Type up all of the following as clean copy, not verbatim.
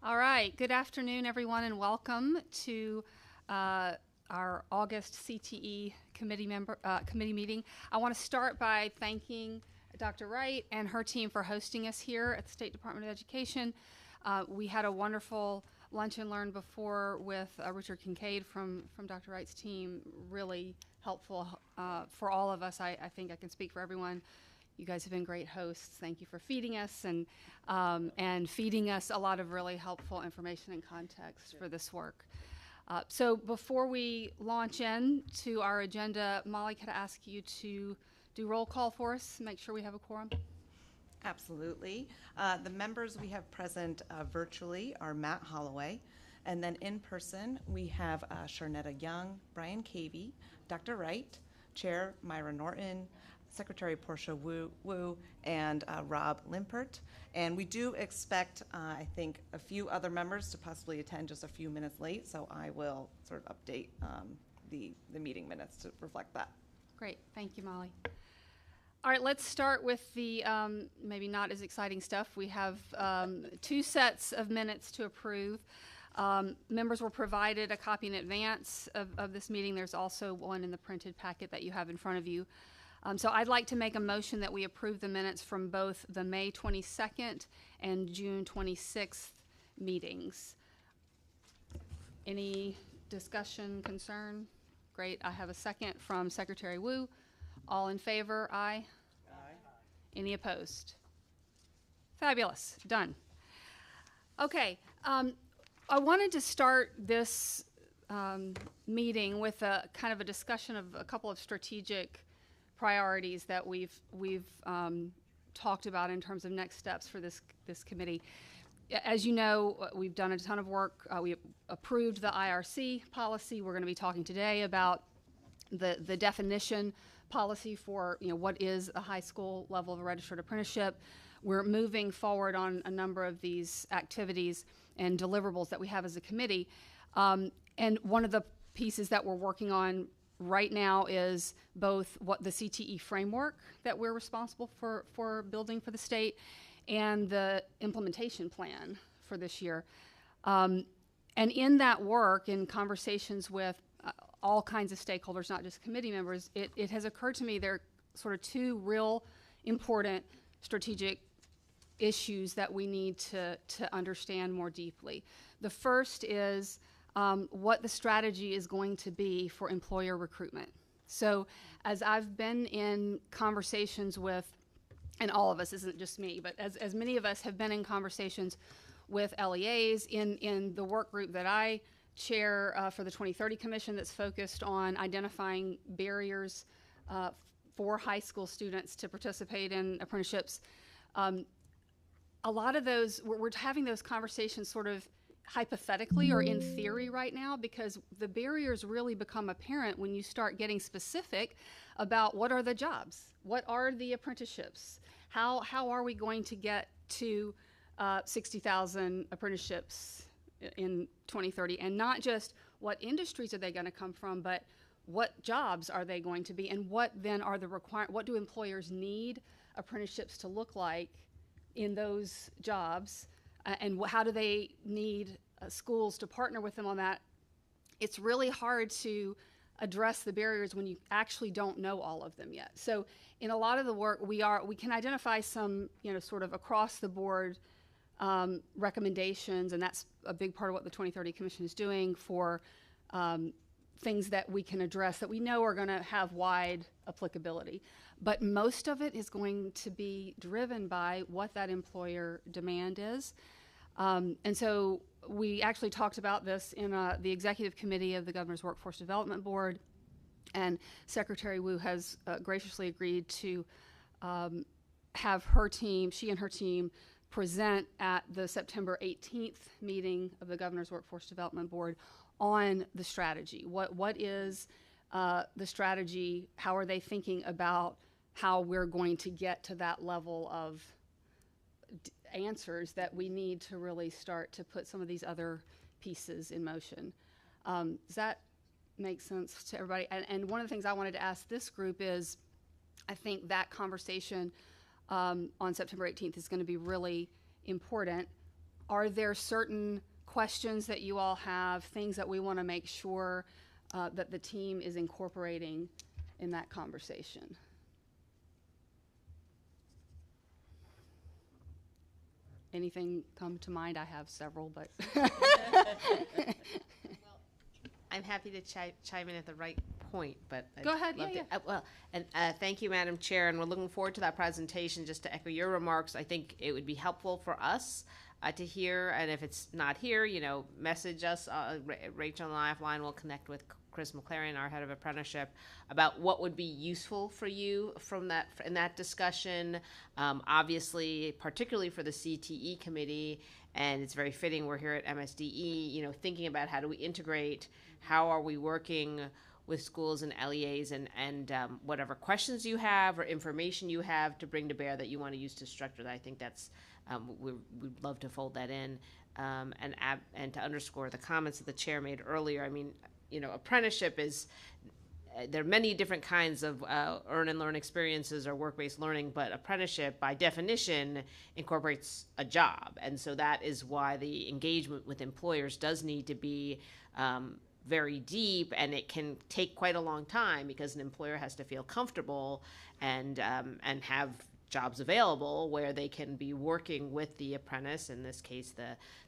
All right, good afternoon, everyone, and welcome to our August CTE committee meeting. I want to start by thanking Dr. Wright and her team for hosting us here at the State Department of Education. We had a wonderful lunch and learn before with Richard Kincaid from Dr. Wright's team. Really helpful for all of us. I think I can speak for everyone. You guys have been great hosts. Thank you for feeding us and feeding us a lot of really helpful information and context for this work. So before we launch into our agenda, Molly, could I ask you to do roll call for us, make sure we have a quorum? Absolutely. The members we have present virtually are Matt Holloway, and then in person we have Sharnetta Young, Brian Cavey, Dr. Wright, Chair Myra Norton, Secretary Portia Wu, and Rob Limpert. And we do expect, I think, a few other members to possibly attend just a few minutes late, so I will sort of update the meeting minutes to reflect that. Great, thank you, Molly. All right, let's start with the maybe not as exciting stuff. We have two sets of minutes to approve. Members were provided a copy in advance of this meeting. There's also one in the printed packet that you have in front of you. So I'd like to make a motion that we approve the minutes from both the May 22nd and June 26th meetings. Any discussion, concern? Great, I have a second from Secretary Wu. All in favor, aye? Aye. Any opposed? Fabulous, done. Okay, I wanted to start this meeting with a kind of a discussion of a couple of strategic priorities that we've talked about in terms of next steps for this committee. As you know, we've done a ton of work. We approved the IRC policy. We're going to be talking today about the definition policy for what is a high school level of a registered apprenticeship. We're moving forward on a number of these activities and deliverables that we have as a committee. And one of the pieces that we're working on right now is both what the CTE framework that we're responsible for building for the state and the implementation plan for this year. And in that work, in conversations with all kinds of stakeholders, not just committee members, it has occurred to me there are sort of two real important strategic issues that we need to understand more deeply. The first is what the strategy is going to be for employer recruitment. So as I've been in conversations with, and all of us, isn't just me, but as many of us have been in conversations with LEAs in the work group that I chair for the 2030 Commission that's focused on identifying barriers for high school students to participate in apprenticeships. A lot of those, we're having those conversations sort of hypothetically or in theory right now, because the barriers really become apparent when you start getting specific about what are the jobs, what are the apprenticeships, how are we going to get to 60,000 apprenticeships in 2030, and not just what industries are they going to come from, but what jobs are they going to be, and what then are the what do employers need apprenticeships to look like in those jobs, and how do they need schools to partner with them on that. It's really hard to address the barriers when you actually don't know all of them yet. So in a lot of the work, we can identify some sort of across the board recommendations, and that's a big part of what the 2030 Commission is doing for things that we can address that we know are going to have wide applicability. But most of it is going to be driven by what that employer demand is. And so we actually talked about this in the executive committee of the Governor's Workforce Development Board, and Secretary Wu has graciously agreed to have she and her team present at the September 18th meeting of the Governor's Workforce Development Board on the strategy. What is the strategy? How are they thinking about how we're going to get to that level of answers that we need to really start to put some of these other pieces in motion? Does that make sense to everybody? And one of the things I wanted to ask this group is, I think that conversation on September 18th is going to be really important Are there certain questions that you all have, things that we want to make sure that the team is incorporating in that conversation? Anything come to mind? I have several, but. I'm happy to chime in at the right point, but Go ahead. Thank you, Madam Chair, and we're looking forward to that presentation. Just to echo your remarks, I think it would be helpful for us to hear, and if it's not here, message us. Rachel and I offline will connect with Chris McLaren, our head of apprenticeship, about what would be useful for you in that discussion. Obviously, particularly for the CTE committee, and it's very fitting we're here at MSDE, thinking about how do we integrate, how are we working with schools and LEAs, and whatever questions you have or information you have to bring to bear that you want to use to structure that. I think that's we'd love to fold that in, and to underscore the comments that the chair made earlier. I mean, apprenticeship is, there are many different kinds of earn and learn experiences or work-based learning, but apprenticeship by definition incorporates a job. And so that is why the engagement with employers does need to be very deep, and it can take quite a long time because an employer has to feel comfortable and have jobs available where they can be working with the apprentice, in this case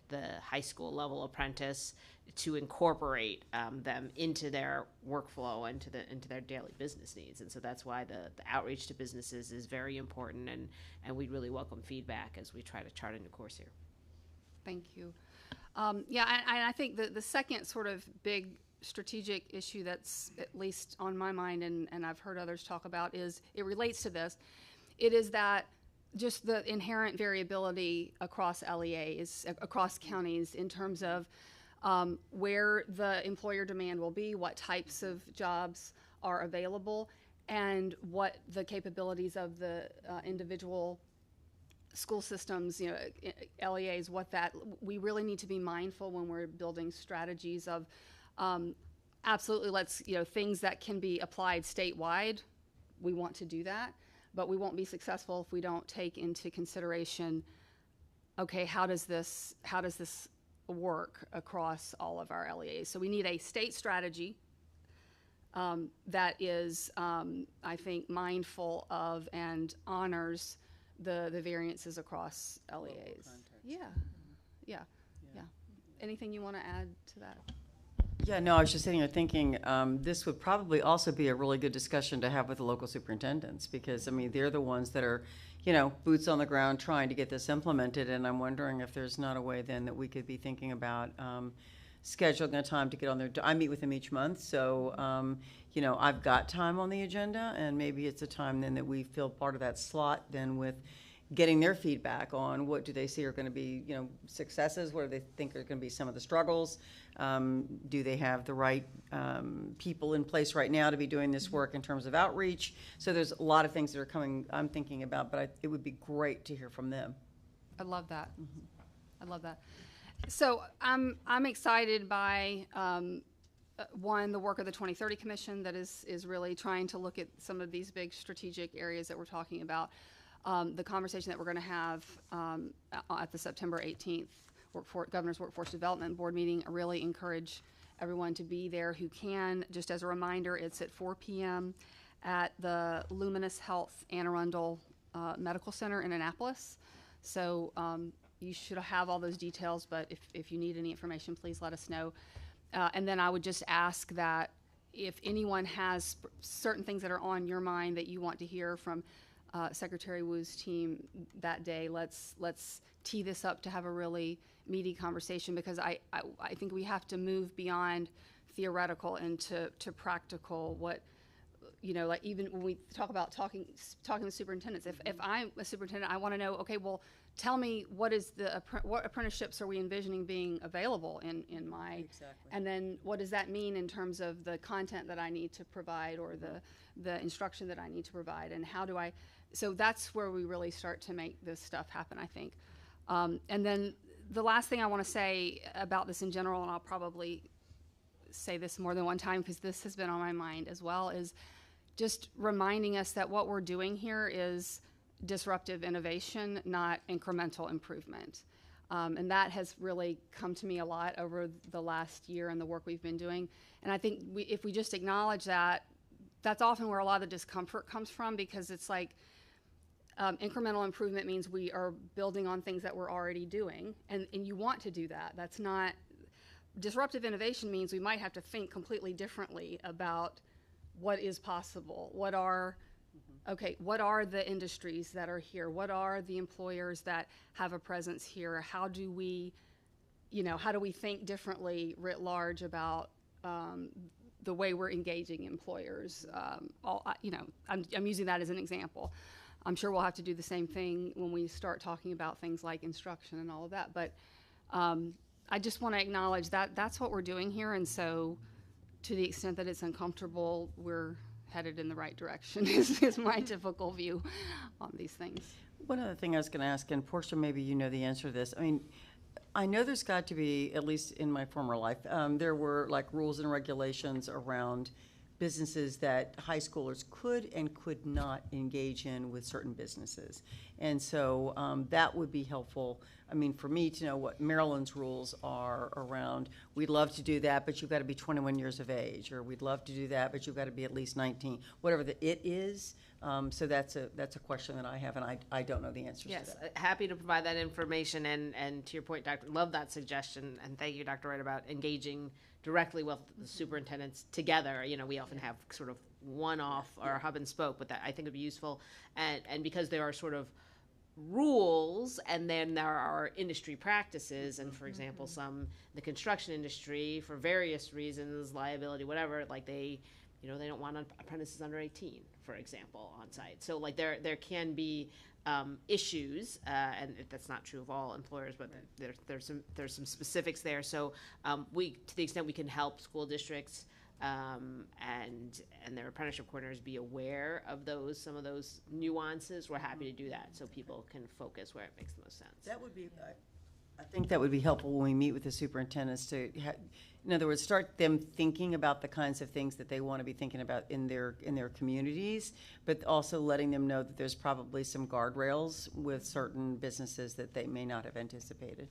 the high school level apprentice, to incorporate them into their workflow and into their daily business needs. And so that's why the outreach to businesses is very important, and we'd really welcome feedback as we try to chart a new course here. Thank you. I think the second sort of big strategic issue that's at least on my mind, and I've heard others talk about, is it relates to this. It is that just the inherent variability across LEAs, across counties, in terms of where the employer demand will be, what types of jobs are available, and what the capabilities of the individual school systems, LEAs, we really need to be mindful when we're building strategies of absolutely things that can be applied statewide. We want to do that, but we won't be successful if we don't take into consideration, okay, how does this work across all of our LEAs? So we need a state strategy that is, I think, mindful of and honors the variances across LEAs. Yeah. Anything you want to add to that? Yeah, no, I was just sitting here thinking this would probably also be a really good discussion to have with the local superintendents, because, I mean, they're the ones that are, boots on the ground trying to get this implemented, and I'm wondering if there's not a way then that we could be thinking about scheduling a time to get on there. I meet with them each month, so, I've got time on the agenda, and maybe it's a time then that we fill part of that slot then with getting their feedback on what do they see are going to be, successes, what do they think are going to be some of the struggles, do they have the right people in place right now to be doing this work in terms of outreach. So there's a lot of things that are coming, I'm thinking about, but it would be great to hear from them. I love that. I love that. So I'm excited by one, the work of the 2030 Commission that is really trying to look at some of these big strategic areas that we're talking about. The conversation that we're going to have at the September 18th Governor's Workforce Development Board meeting. I really encourage everyone to be there who can. Just as a reminder, it's at 4 p.m. at the Luminous Health Anne Arundel Medical Center in Annapolis. So you should have all those details, but if you need any information, please let us know. And then I would just ask that if anyone has certain things that are on your mind that you want to hear from Secretary Wu's team that day, let's tee this up to have a really meaty conversation, because I think we have to move beyond theoretical into practical. What, like even when we talk about talking to superintendents, if I'm a superintendent, I want to know, okay, well, tell me what apprenticeships are we envisioning being available in my, Exactly. and then what does that mean in terms of the content that I need to provide, or the instruction that I need to provide, and how do I, so that's where we really start to make this stuff happen, I think. And then the last thing I want to say about this in general, and I'll probably say this more than one time because this has been on my mind as well, is just reminding us that what we're doing here is disruptive innovation, not incremental improvement. And that has really come to me a lot over the last year and the work we've been doing. And I think if we just acknowledge that, that's often where a lot of the discomfort comes from, because it's like incremental improvement means we are building on things that we're already doing. And you want to do that. That's not, disruptive innovation means we might have to think completely differently about what is possible. What are the industries that are here? What are the employers that have a presence here? How do we think differently writ large about the way we're engaging employers? I'm using that as an example. I'm sure we'll have to do the same thing when we start talking about things like instruction and all of that. But I just want to acknowledge that that's what we're doing here. And so to the extent that it's uncomfortable, we're headed in the right direction is my typical view on these things. One other thing I was going to ask, and Portia, maybe you know the answer to this. I mean, I know there's got to be, at least in my former life, there were like rules and regulations around businesses that high schoolers could and could not engage in with certain businesses. And so that would be helpful, I mean, for me to know what Maryland's rules are around, we'd love to do that, but you've got to be 21 years of age, or we'd love to do that, but you've got to be at least 19, whatever the it is. So that's a question that I have, and I don't know the answers to that. Yes, happy to provide that information, and to your point, Doctor, love that suggestion, and thank you, Dr. Wright, about engaging directly with the superintendents together. You know, we often have sort of one-off or hub and spoke, but that I think would be useful, and because there are sort of rules, and then there are industry practices, and for example, some the construction industry, for various reasons, liability, whatever, like they don't want apprentices under 18, for example, on site. So like there can be issues, and that's not true of all employers, but there's some specifics there. So we, to the extent we can help school districts and their apprenticeship coordinators be aware of some of those nuances, we're happy to do that so people can focus where it makes the most sense. That would be, I think that would be helpful when we meet with the superintendents to, in other words, start them thinking about the kinds of things that they want to be thinking about in their communities, but also letting them know that there's probably some guardrails with certain businesses that they may not have anticipated.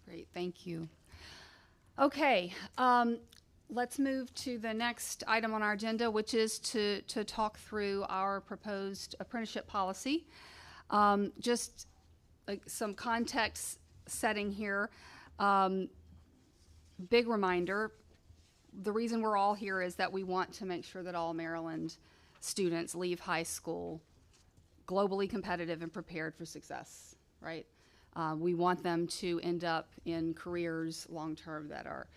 Great, thank you. Okay, let's move to the next item on our agenda, which is to talk through our proposed apprenticeship policy. Just some context setting here. Big reminder, the reason we're all here is that we want to make sure that all Maryland students leave high school globally competitive and prepared for success, right? We want them to end up in careers long-term that are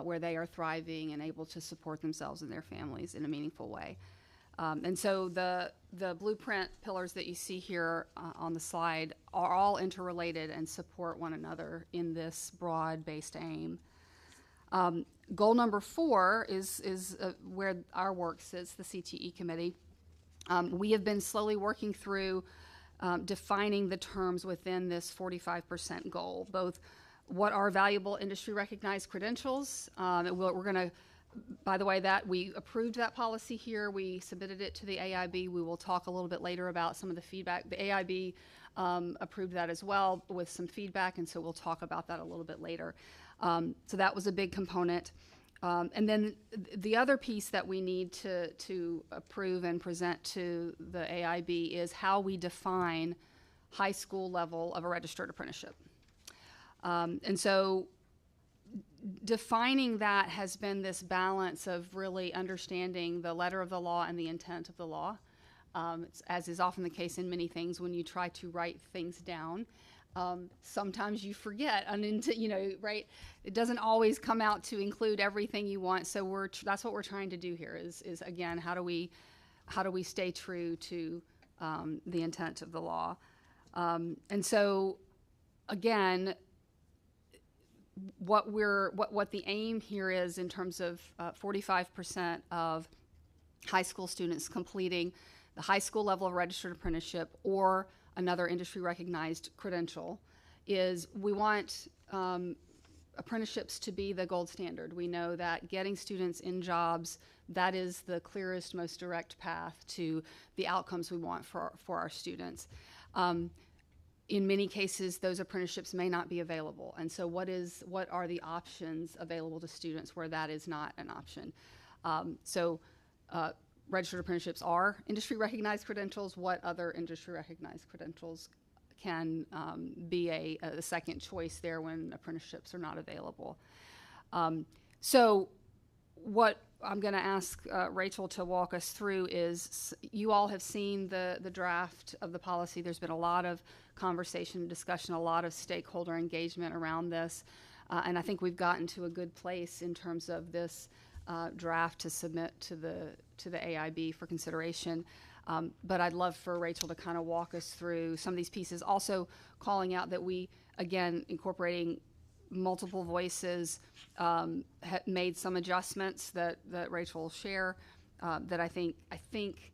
where they are thriving and able to support themselves and their families in a meaningful way. And so the blueprint pillars that you see here on the slide are all interrelated and support one another in this broad-based aim. Goal number 4 is where our work sits, the CTE Committee. We have been slowly working through defining the terms within this 45% goal, both what are valuable industry recognized credentials. We're going to, by the way, that we approved that policy here. We submitted it to the AIB. We will talk a little bit later about some of the feedback. The AIB approved that as well with some feedback, and so we'll talk about that a little bit later. So that was a big component. And then the other piece that we need to approve and present to the AIB is how we define high school level of a registered apprenticeship. And so defining that has been this balance of really understanding the letter of the law and the intent of the law, as is often the case in many things when you try to write things down. Sometimes you forget, right? It doesn't always come out to include everything you want. So that's what we're trying to do here is again, how do we stay true to the intent of the law? And so again, what the aim here is in terms of 45% of high school students completing the high school level of registered apprenticeship or another industry recognized credential is we want apprenticeships to be the gold standard. We know that getting students in jobs, that is the clearest, most direct path to the outcomes we want for our students. in many cases, those apprenticeships may not be available. And so what are the options available to students where that is not an option? Registered apprenticeships are industry recognized credentials. What other industry recognized credentials can be a second choice there when apprenticeships are not available? So what I'm going to ask Rachel to walk us through is, you all have seen the draft of the policy. There's been a lot of conversation, discussion, a lot of stakeholder engagement around this. And I think we've gotten to a good place in terms of this draft to submit to the AIB for consideration. But I'd love for Rachel to kind of walk us through some of these pieces. Also calling out that we, again, incorporating multiple voices, made some adjustments that Rachel will share that I think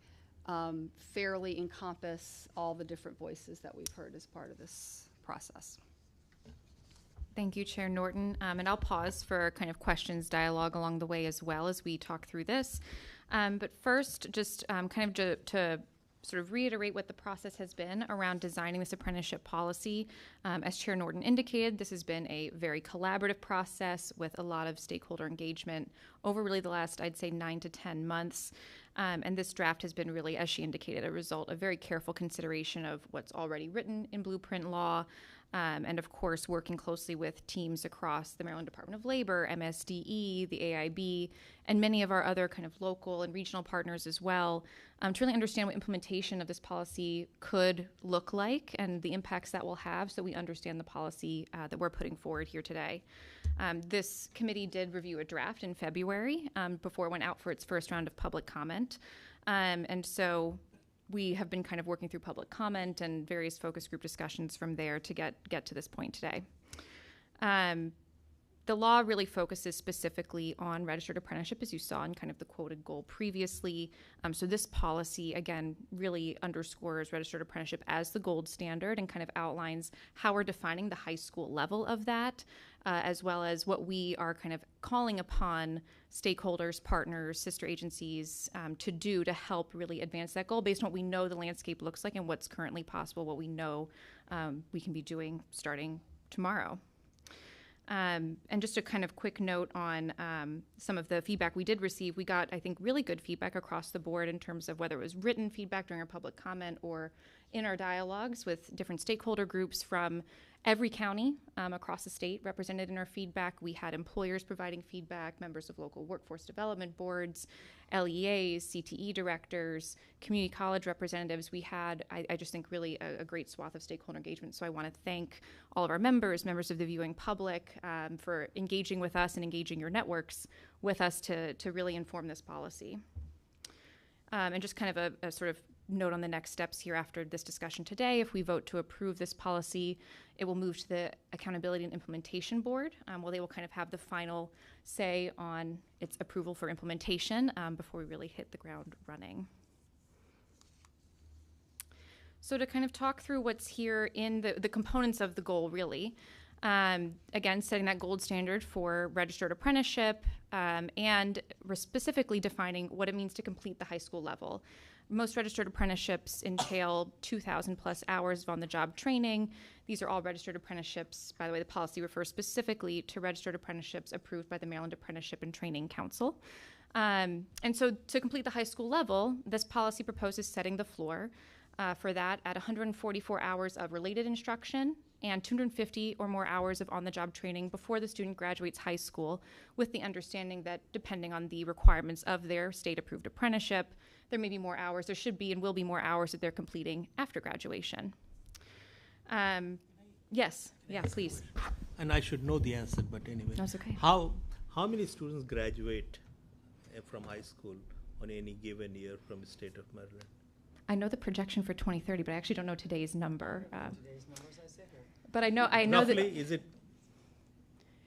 fairly encompass all the different voices that we've heard as part of this process. Thank you, Chair Norton. And I'll pause for kind of questions, dialogue along the way as well as we talk through this. But first, just kind of to sort of reiterate what the process has been around designing this apprenticeship policy. As Chair Norton indicated, this has been a very collaborative process with a lot of stakeholder engagement over really the last, I'd say, 9 to 10 months. And this draft has been really, as she indicated, a result of very careful consideration of what's already written in blueprint law, and of course working closely with teams across the Maryland Department of Labor, MSDE, the AIB, and many of our other kind of local and regional partners as well, to really understand what implementation of this policy could look like and the impacts that will have, so we understand the policy that we're putting forward here today. This committee did review a draft in February before it went out for its first round of public comment. And so we have been kind of working through public comment and various focus group discussions from there to get to this point today. The law really focuses specifically on registered apprenticeship, as you saw in kind of the quoted goal previously. So this policy, again, really underscores registered apprenticeship as the gold standard and kind of outlines how we're defining the high school level of that, as well as what we are kind of calling upon stakeholders, partners, sister agencies to do to help really advance that goal based on what we know the landscape looks like and what's currently possible, what we know we can be doing starting tomorrow. And just a kind of quick note on some of the feedback we did receive. We got, I think, really good feedback across the board in terms of whether it was written feedback during our public comment or in our dialogues with different stakeholder groups from every county across the state represented in our feedback. We had employers providing feedback, members of local workforce development boards, LEAs, CTE directors, community college representatives. We had, I just think, really a great swath of stakeholder engagement. So I want to thank all of our members of the viewing public for engaging with us and engaging your networks with us to really inform this policy. And just kind of a sort of note on the next steps here after this discussion today. If we vote to approve this policy, it will move to the Accountability and Implementation Board, where they will kind of have the final say on its approval for implementation before we really hit the ground running. So to kind of talk through what's here in the components of the goal, really. Again, setting that gold standard for registered apprenticeship and specifically defining what it means to complete the high school level. Most registered apprenticeships entail 2,000 plus hours of on-the-job training. These are all registered apprenticeships. By the way, the policy refers specifically to registered apprenticeships approved by the Maryland Apprenticeship and Training Council. And so to complete the high school level, this policy proposes setting the floor for that at 144 hours of related instruction and 250 or more hours of on-the-job training before the student graduates high school, with the understanding that depending on the requirements of their state-approved apprenticeship, there may be more hours, there should be and will be more hours that they're completing after graduation. Yes, yeah, please. And I should know the answer, but anyway. That's okay. How many students graduate from high school on any given year from the state of Maryland? I know the projection for 2030, but I actually don't know today's number. Today's numbers, I sit here. But I know Roughly, that. is it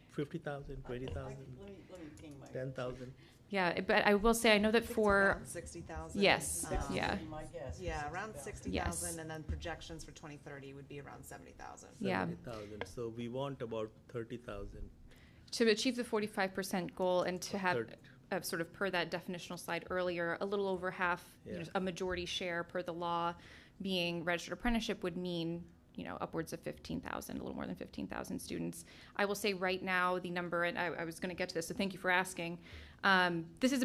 50,000, 20,000, Let me ping my. 10,000? Yeah, but I will say I know that I think it's for around 60,000. yes, yeah. My guess. Yeah, around 60,000, Yes. and then projections for 2030 would be around 70,000. Yeah. 70,000. So we want about 30,000. To achieve the 45% goal and to have, Thirty. sort of per that definitional slide earlier, a little over half, Yeah. a majority share per the law being registered apprenticeship would mean, upwards of 15,000, a little more than 15,000 students. I will say right now the number, and I was going to get to this, so thank you for asking. This is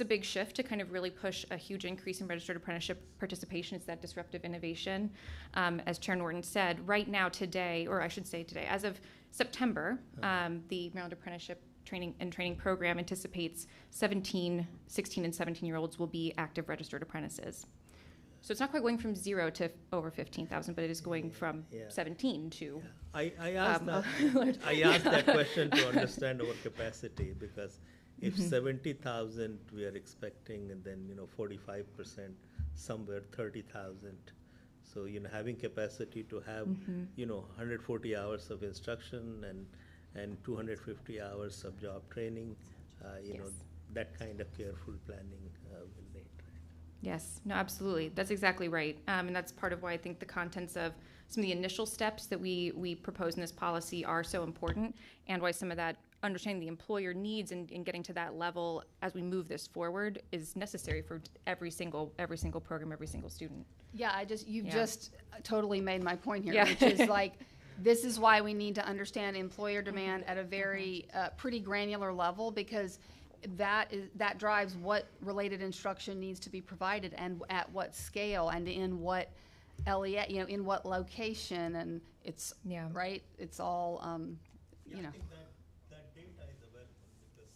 a big shift to kind of really push a huge increase in registered apprenticeship participation. It's that disruptive innovation. As Chair Norton said, right now today, or I should say today, as of September, the Maryland Apprenticeship Training Program anticipates 16, and 17-year-olds will be active registered apprentices. So it's not quite going from 0 to over 15,000, but it is going from 17 to. I asked that question to understand our capacity, because if 70,000 we are expecting, and then 45%, somewhere 30,000. So having capacity to have 140 hours of instruction and 250 hours of job training, that kind of careful planning will need. Yes, no, absolutely. That's exactly right. And that's part of why I think the contents of some of the initial steps that we propose in this policy are so important, and why some of that understanding the employer needs and getting to that level as we move this forward is necessary for every single program, every single student. Yeah, you've just totally made my point here, Yeah. which is like, this is why we need to understand employer demand at a very pretty granular level, because that drives what related instruction needs to be provided and at what scale and in what LEA, in what location, and it's right. It's all I think that data is available, because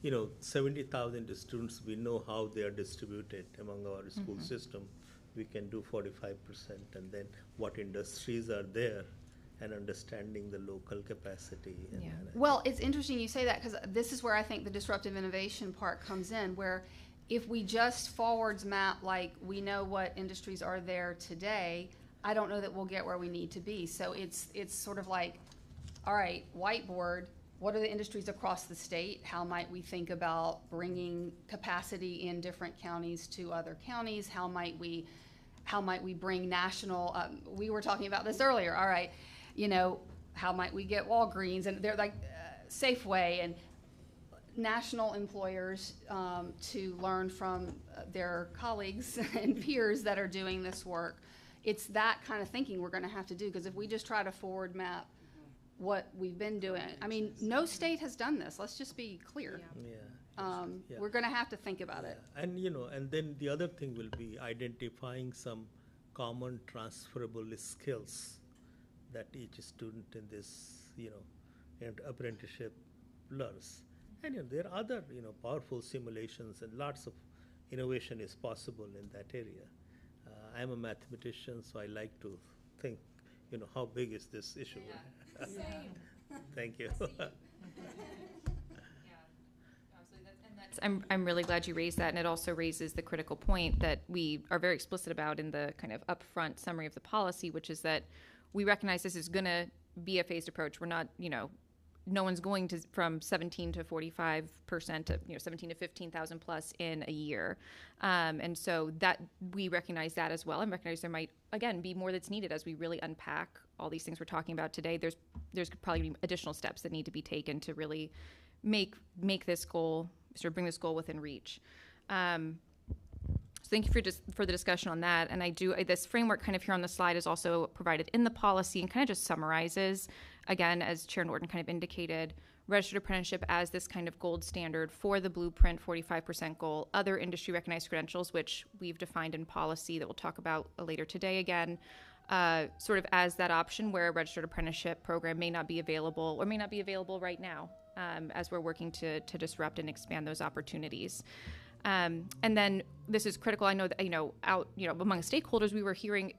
this 70,000 students, we know how they are distributed among our school system. We can do 45%, and then what industries are there, and understanding the local capacity. Well, it's interesting you say that, because this is where I think the disruptive innovation part comes in, where if we just forwards map, like we know what industries are there today, I don't know that we'll get where we need to be. So it's sort of like, all right, whiteboard, what are the industries across the state? How might we think about bringing capacity in different counties to other counties? How might we bring national, we were talking about this earlier, all right, how might we get Walgreens, and they're like Safeway and national employers to learn from their colleagues and peers that are doing this work. It's that kind of thinking we're going to have to do, because if we just try to forward map what we've been doing, I mean, no state has done this. Let's just be clear. We're going to have to think about it. And and then the other thing will be identifying some common transferable skills that each student in this apprenticeship learns. And there are other powerful simulations, and lots of innovation is possible in that area. I'm a mathematician, so I like to think how big is this issue. Thank you. I'm really glad you raised that, and it also raises the critical point that we are very explicit about in the kind of upfront summary of the policy, which is that we recognize this is going to be a phased approach. We're not, no one's going to from 17 to 45% to 17 to 15,000 plus in a year, and so that we recognize that as well, and recognize there might again be more that's needed as we really unpack all these things we're talking about today. There's probably be additional steps that need to be taken to really make this goal, sort of bring this goal within reach. So thank you for the discussion on that. And this framework kind of here on the slide is also provided in the policy and kind of just summarizes, again, as Chair Norton kind of indicated, registered apprenticeship as this kind of gold standard for the blueprint 45% goal, other industry recognized credentials, which we've defined in policy that we'll talk about later today again, sort of as that option where a registered apprenticeship program may not be available or may not be available right now, as we're working to disrupt and expand those opportunities. And then this is critical. I know that, among stakeholders, we were hearing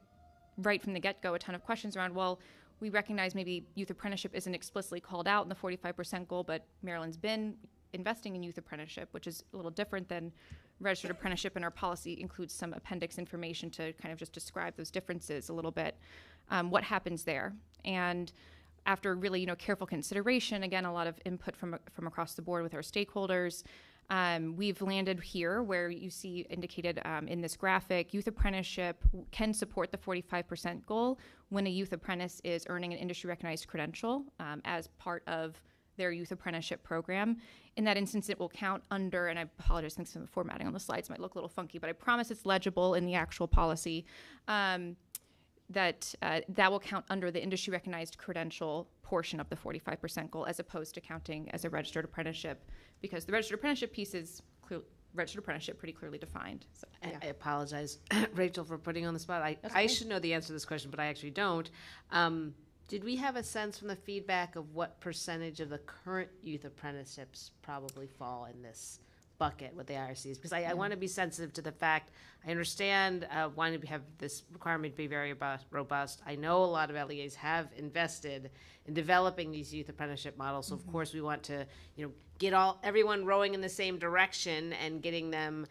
right from the get-go a ton of questions around, well, we recognize maybe youth apprenticeship isn't explicitly called out in the 45% goal, but Maryland's been investing in youth apprenticeship, which is a little different than registered apprenticeship, and our policy includes some appendix information to kind of just describe those differences a little bit, what happens there. And after really, careful consideration, again, a lot of input from across the board with our stakeholders, we've landed here where you see indicated in this graphic, youth apprenticeship can support the 45% goal when a youth apprentice is earning an industry recognized credential as part of their youth apprenticeship program. In that instance, it will count under, and I apologize, I think some of the formatting on the slides might look a little funky, but I promise it's legible in the actual policy. that will count under the industry recognized credential portion of the 45% goal, as opposed to counting as a registered apprenticeship, because the registered apprenticeship piece is registered apprenticeship pretty clearly defined. So, I apologize, Rachel, for putting you on the spot. I should know the answer to this question, but I actually don't. Did we have a sense from the feedback of what percentage of the current youth apprenticeships probably fall in this bucket with the IRCs? Because I want to be sensitive to the fact, I understand wanting to have this requirement be very robust. I know a lot of LEAs have invested in developing these youth apprenticeship models. So of course we want to, get everyone rowing in the same direction and getting them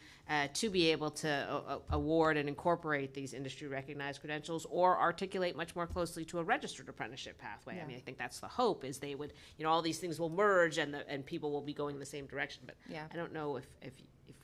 to be able to award and incorporate these industry recognized credentials, or articulate much more closely to a registered apprenticeship pathway. Yeah. I mean, I think that's the hope, is they would, all these things will merge and people will be going in the same direction. But Yeah. I don't know if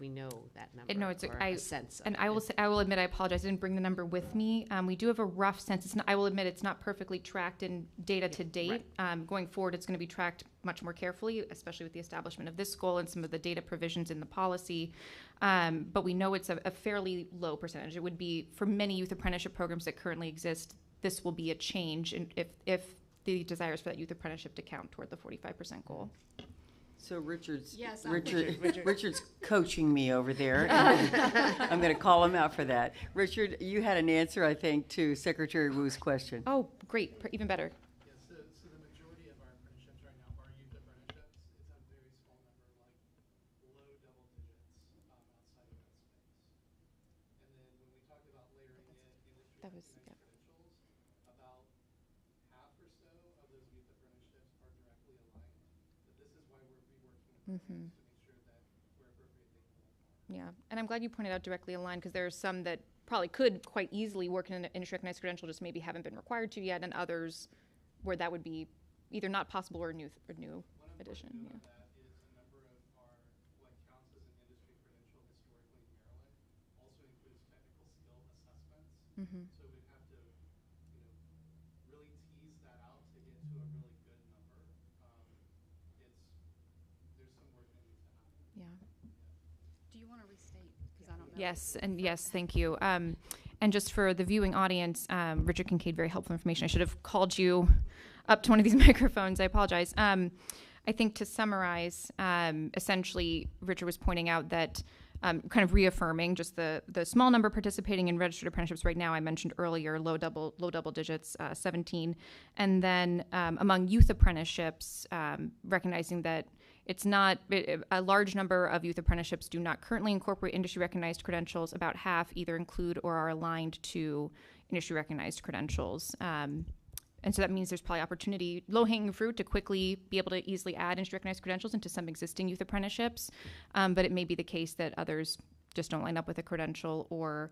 we know that number. No, it's or I a sense of and it. I will admit, I apologize. I didn't bring the number with me. We do have a rough sense. I will admit it's not perfectly tracked in data to date. Going forward, it's going to be tracked much more carefully, especially with the establishment of this goal and some of the data provisions in the policy. But we know it's a fairly low percentage. It would be, for many youth apprenticeship programs that currently exist, this will be a change if the desire is for that youth apprenticeship to count toward the 45% goal. So Richard's Yes, Richard's coaching me over there. I'm going to call him out for that. Richard, you had an answer, I think, to Secretary Wu's question. Oh, great. Even better. Yes, so the majority of our apprenticeships right now are youth apprenticeships. It's a very small number, like low double digits outside of that space. And then when we talk about layering in industry That was- recognized credentials, about half or so of those youth apprenticeships are directly aligned. But this is why we're reworking the programs to make sure that we're appropriately qualified. Yeah, and I'm glad you pointed out directly aligned, because there are some that probably could quite easily work in an industry recognized credential, just maybe haven't been required to yet, and others where that would be either not possible or new addition. Yeah. That is a number of our, what counts as an industry credential historically in Maryland, also includes technical skill assessments. So we'd have to, really tease that out to get to a really good number. There's some work that needs to happen. Yeah. Do you want to restate? Because I don't know. Yes, thank you. And just for the viewing audience, Richard Kincaid, very helpful information. I should have called you up to one of these microphones. I apologize. I think to summarize, essentially, Richard was pointing out that kind of reaffirming just the small number participating in registered apprenticeships right now. I mentioned earlier, low double digits, 17. And then among youth apprenticeships, recognizing that it's not, a large number of youth apprenticeships do not currently incorporate industry recognized credentials. About half either include or are aligned to industry recognized credentials. And so that means there's probably opportunity, low-hanging fruit, to quickly be able to easily add industry recognized credentials into some existing youth apprenticeships. But it may be the case that others just don't line up with a credential, or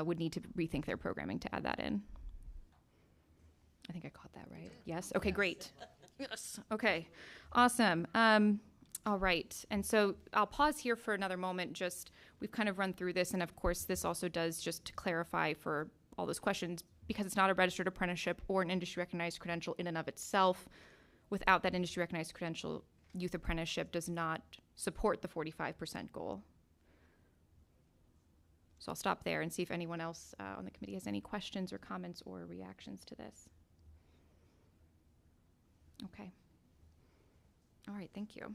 would need to rethink their programming to add that in. I think I caught that right. Yes? Okay, great. Yes. Okay, awesome. All right. And so I'll pause here for another moment. We've kind of run through this, and of course this also does, just to clarify for all those questions, because it's not a registered apprenticeship or an industry recognized credential in and of itself. Without that industry recognized credential, youth apprenticeship does not support the 45% goal. So I'll stop there and see if anyone else on the committee has any questions or comments or reactions to this. Okay. All right, thank you.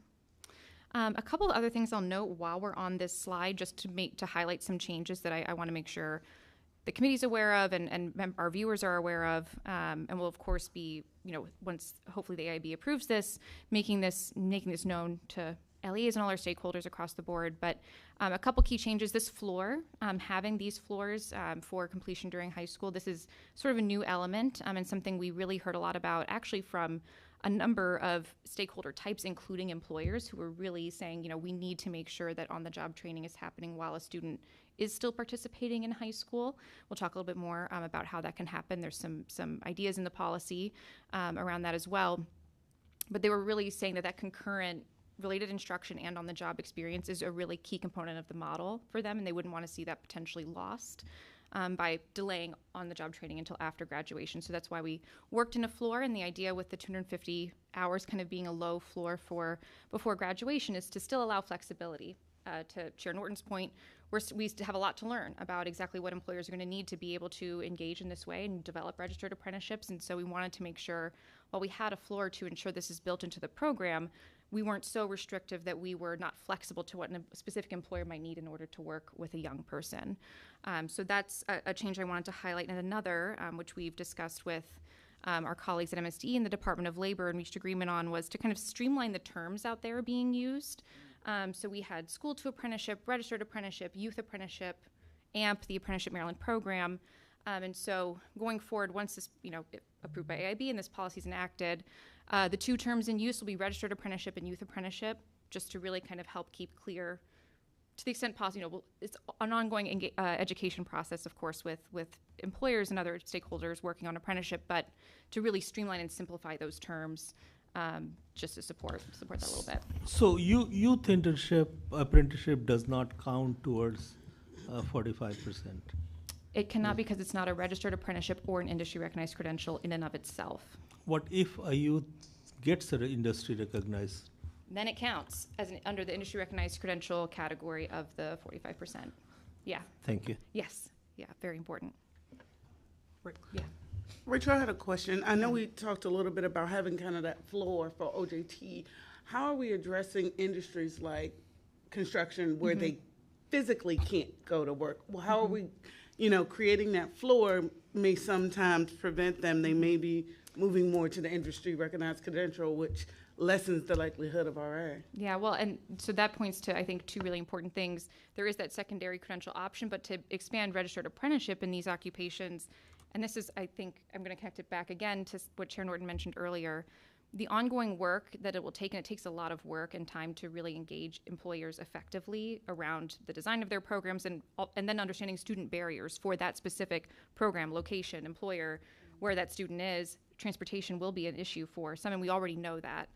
A couple of other things I'll note while we're on this slide, just to highlight some changes that I want to make sure the committee's aware of and our viewers are aware of, and will of course be, once hopefully the AIB approves this, making this known to LEAs and all our stakeholders across the board. But a couple key changes: this floor, having these floors for completion during high school, this is sort of a new element, and something we really heard a lot about actually from a number of stakeholder types, including employers, who were really saying, we need to make sure that on-the-job training is happening while a student is still participating in high school. We'll talk a little bit more about how that can happen. There's some ideas in the policy around that as well. But they were really saying that concurrent related instruction and on-the-job experience is a really key component of the model for them, and they wouldn't want to see that potentially lost by delaying on-the-job training until after graduation. So that's why we worked in a floor, and the idea with the 250 hours kind of being a low floor for before graduation is to still allow flexibility. to Chair Norton's point, we still have a lot to learn about exactly what employers are going to need to be able to engage in this way and develop registered apprenticeships. And so we wanted to make sure, while we had a floor to ensure this is built into the program, we weren't so restrictive that we were not flexible to what a specific employer might need in order to work with a young person. So that's a change I wanted to highlight. And another, which we've discussed with our colleagues at MSD and the Department of Labor and reached agreement on, was to kind of streamline the terms out there being used. So we had school to apprenticeship, registered apprenticeship, youth apprenticeship, AMP, the Apprenticeship Maryland program. And so going forward, once this, approved by AIB and this policy is enacted, the two terms in use will be registered apprenticeship and youth apprenticeship, just to really kind of help keep clear, to the extent possible. It's an ongoing education process, of course, with employers and other stakeholders working on apprenticeship, but to really streamline and simplify those terms, just to support that a little bit. So youth apprenticeship does not count towards 45%. It cannot, because it's not a registered apprenticeship or an industry recognized credential in and of itself. What if a youth gets an industry recognized? Then it counts as under the industry recognized credential category of the 45%. Yeah. Thank you. Yes. Yeah. Very important. Right. Yeah. Rachel, I had a question. I know we talked a little bit about having kind of that floor for OJT. How are we addressing industries like construction where they physically can't go to work? Well, how are we, creating that floor may sometimes prevent them. They may be moving more to the industry recognized credential, which lessens the likelihood of RA. Yeah, well, and so that points to, I think, two really important things. There is that secondary credential option, but to expand registered apprenticeship in these occupations, and this is, I think, I'm going to connect it back again to what Chair Norton mentioned earlier, the ongoing work that it will take, and it takes a lot of work and time to really engage employers effectively around the design of their programs and then understanding student barriers for that specific program, location, employer, where that student is. Transportation will be an issue for some, and we already know that.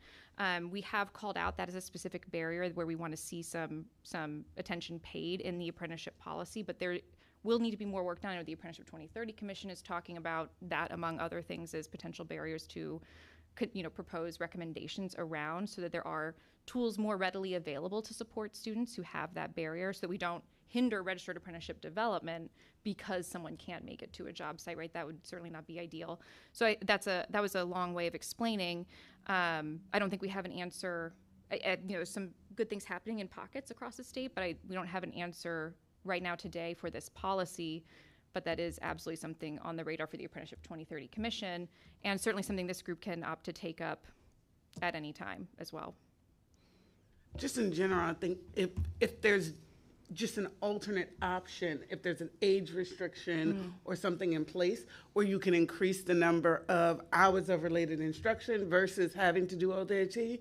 We have called out that as a specific barrier where we want to see some attention paid in the apprenticeship policy, but there will need to be more work done. I know the Apprenticeship 2030 Commission is talking about that, among other things, as potential barriers to propose recommendations around, so that there are tools more readily available to support students who have that barrier, so that we don't hinder registered apprenticeship development because someone can't make it to a job site, right? That would certainly not be ideal. So that was a long way of explaining. I don't think we have an answer. There's some good things happening in pockets across the state, but we don't have an answer right now today for this policy. But that is absolutely something on the radar for the Apprenticeship 2030 Commission, and certainly something this group can opt to take up at any time as well. Just in general, I think if there's just an alternate option, if there's an age restriction or something in place where you can increase the number of hours of related instruction versus having to do OJT,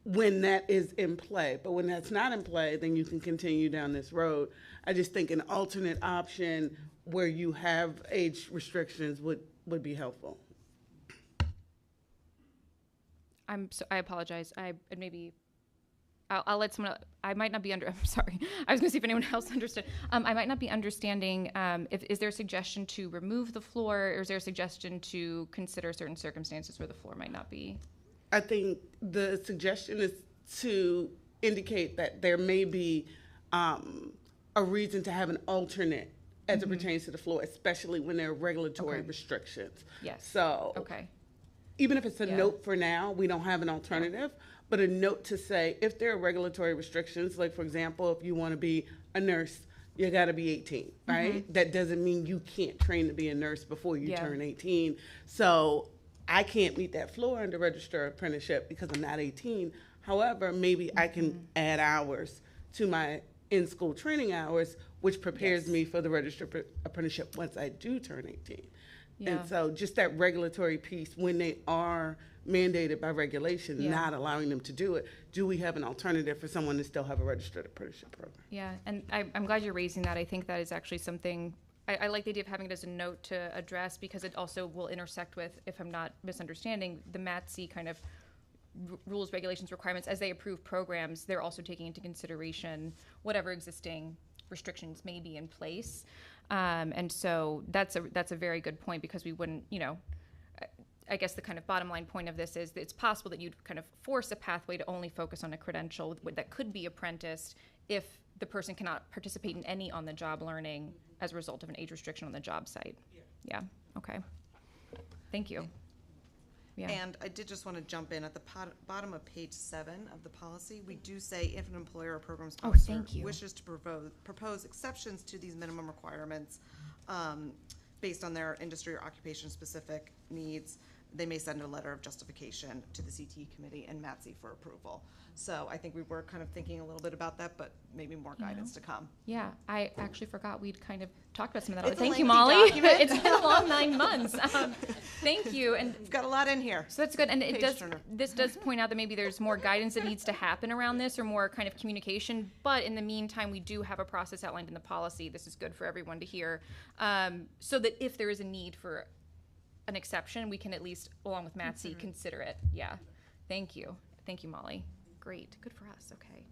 when that is in play. But when that's not in play, then you can continue down this road. I just think an alternate option where you have age restrictions would be helpful. I apologize. I'll let someone. I might not be I'm sorry. I was going to see if anyone else understood. I might not be understanding. Is there a suggestion to remove the floor, or is there a suggestion to consider certain circumstances where the floor might not be? I think the suggestion is to indicate that there may be a reason to have an alternate as it pertains to the floor, especially when there are regulatory restrictions. Yes. So even if it's a note for now, we don't have an alternative, but a note to say if there are regulatory restrictions, like for example, if you want to be a nurse, you got to be 18, right? That doesn't mean you can't train to be a nurse before you turn 18. So I can't meet that floor under registered apprenticeship because I'm not 18. However, maybe I can add hours to my in-school training hours, which prepares me for the registered apprenticeship once I do turn 18. And so just that regulatory piece, when they are mandated by regulation, not allowing them to do it, do we have an alternative for someone to still have a registered apprenticeship program? Yeah, and I'm glad you're raising that. I think that is actually something, I like the idea of having it as a note to address, because it also will intersect with, if I'm not misunderstanding, the MATC kind of rules, regulations, requirements. As they approve programs, they're also taking into consideration whatever existing restrictions may be in place. And so that's a very good point, because we wouldn't, I guess the kind of bottom line point of this is that it's possible that you'd kind of force a pathway to only focus on a credential that could be apprenticed if the person cannot participate in any on-the-job learning as a result of an age restriction on the job site. Yeah, okay. Thank you. Yeah. And I did just want to jump in at the bottom of page 7 of the policy. We do say if an employer or program sponsor thank you. wishes to propose exceptions to these minimum requirements based on their industry or occupation specific needs, they may send a letter of justification to the CTE Committee and MATSE for approval. So I think we were kind of thinking a little bit about that, but maybe more guidance to come. Yeah, I actually forgot we'd kind of talked about some of that. It's a Thank you, lengthy Molly. document. It's been a long 9 months. Thank you. And We've got a lot in here. so that's good. And Page-turner. this does point out that maybe there's more guidance that needs to happen around this, or more kind of communication. But in the meantime, we do have a process outlined in the policy. This is good for everyone to hear. So that if there is a need for an exception, we can at least, along with MATSE, consider it. Yeah. Thank you. Thank you, Molly. Great. Good for us. Okay.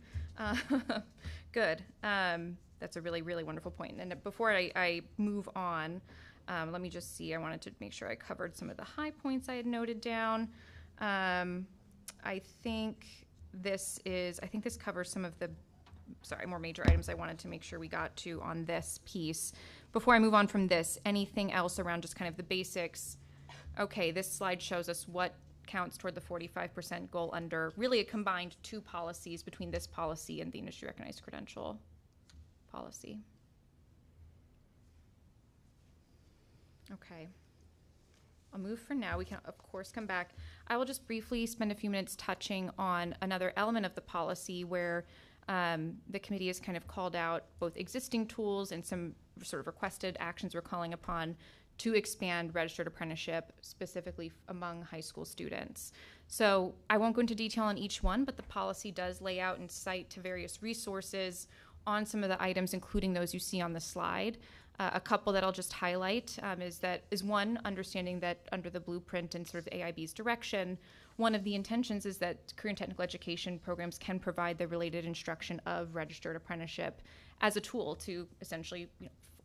Good. That's a really, really wonderful point. And before I move on, let me just see. I wanted to make sure I covered some of the high points I had noted down. I think this covers some of the, more major items I wanted to make sure we got to on this piece. Before I move on from this, anything else around just kind of the basics? Okay, this slide shows us what counts toward the 45% goal under really a combined 2 policies between this policy and the industry recognized credential policy. Okay. I'll move for now. We can, of course, come back. I will just briefly spend a few minutes touching on another element of the policy where the committee has kind of called out both existing tools and some sort of requested actions we're calling upon to expand registered apprenticeship, specifically among high school students. So I won't go into detail on each one, but the policy does lay out and cite to various resources on some of the items, including those you see on the slide. A couple that I'll just highlight is one, understanding that under the blueprint and sort of AIB's direction, one of the intentions is that career and technical education programs can provide the related instruction of registered apprenticeship as a tool to essentially,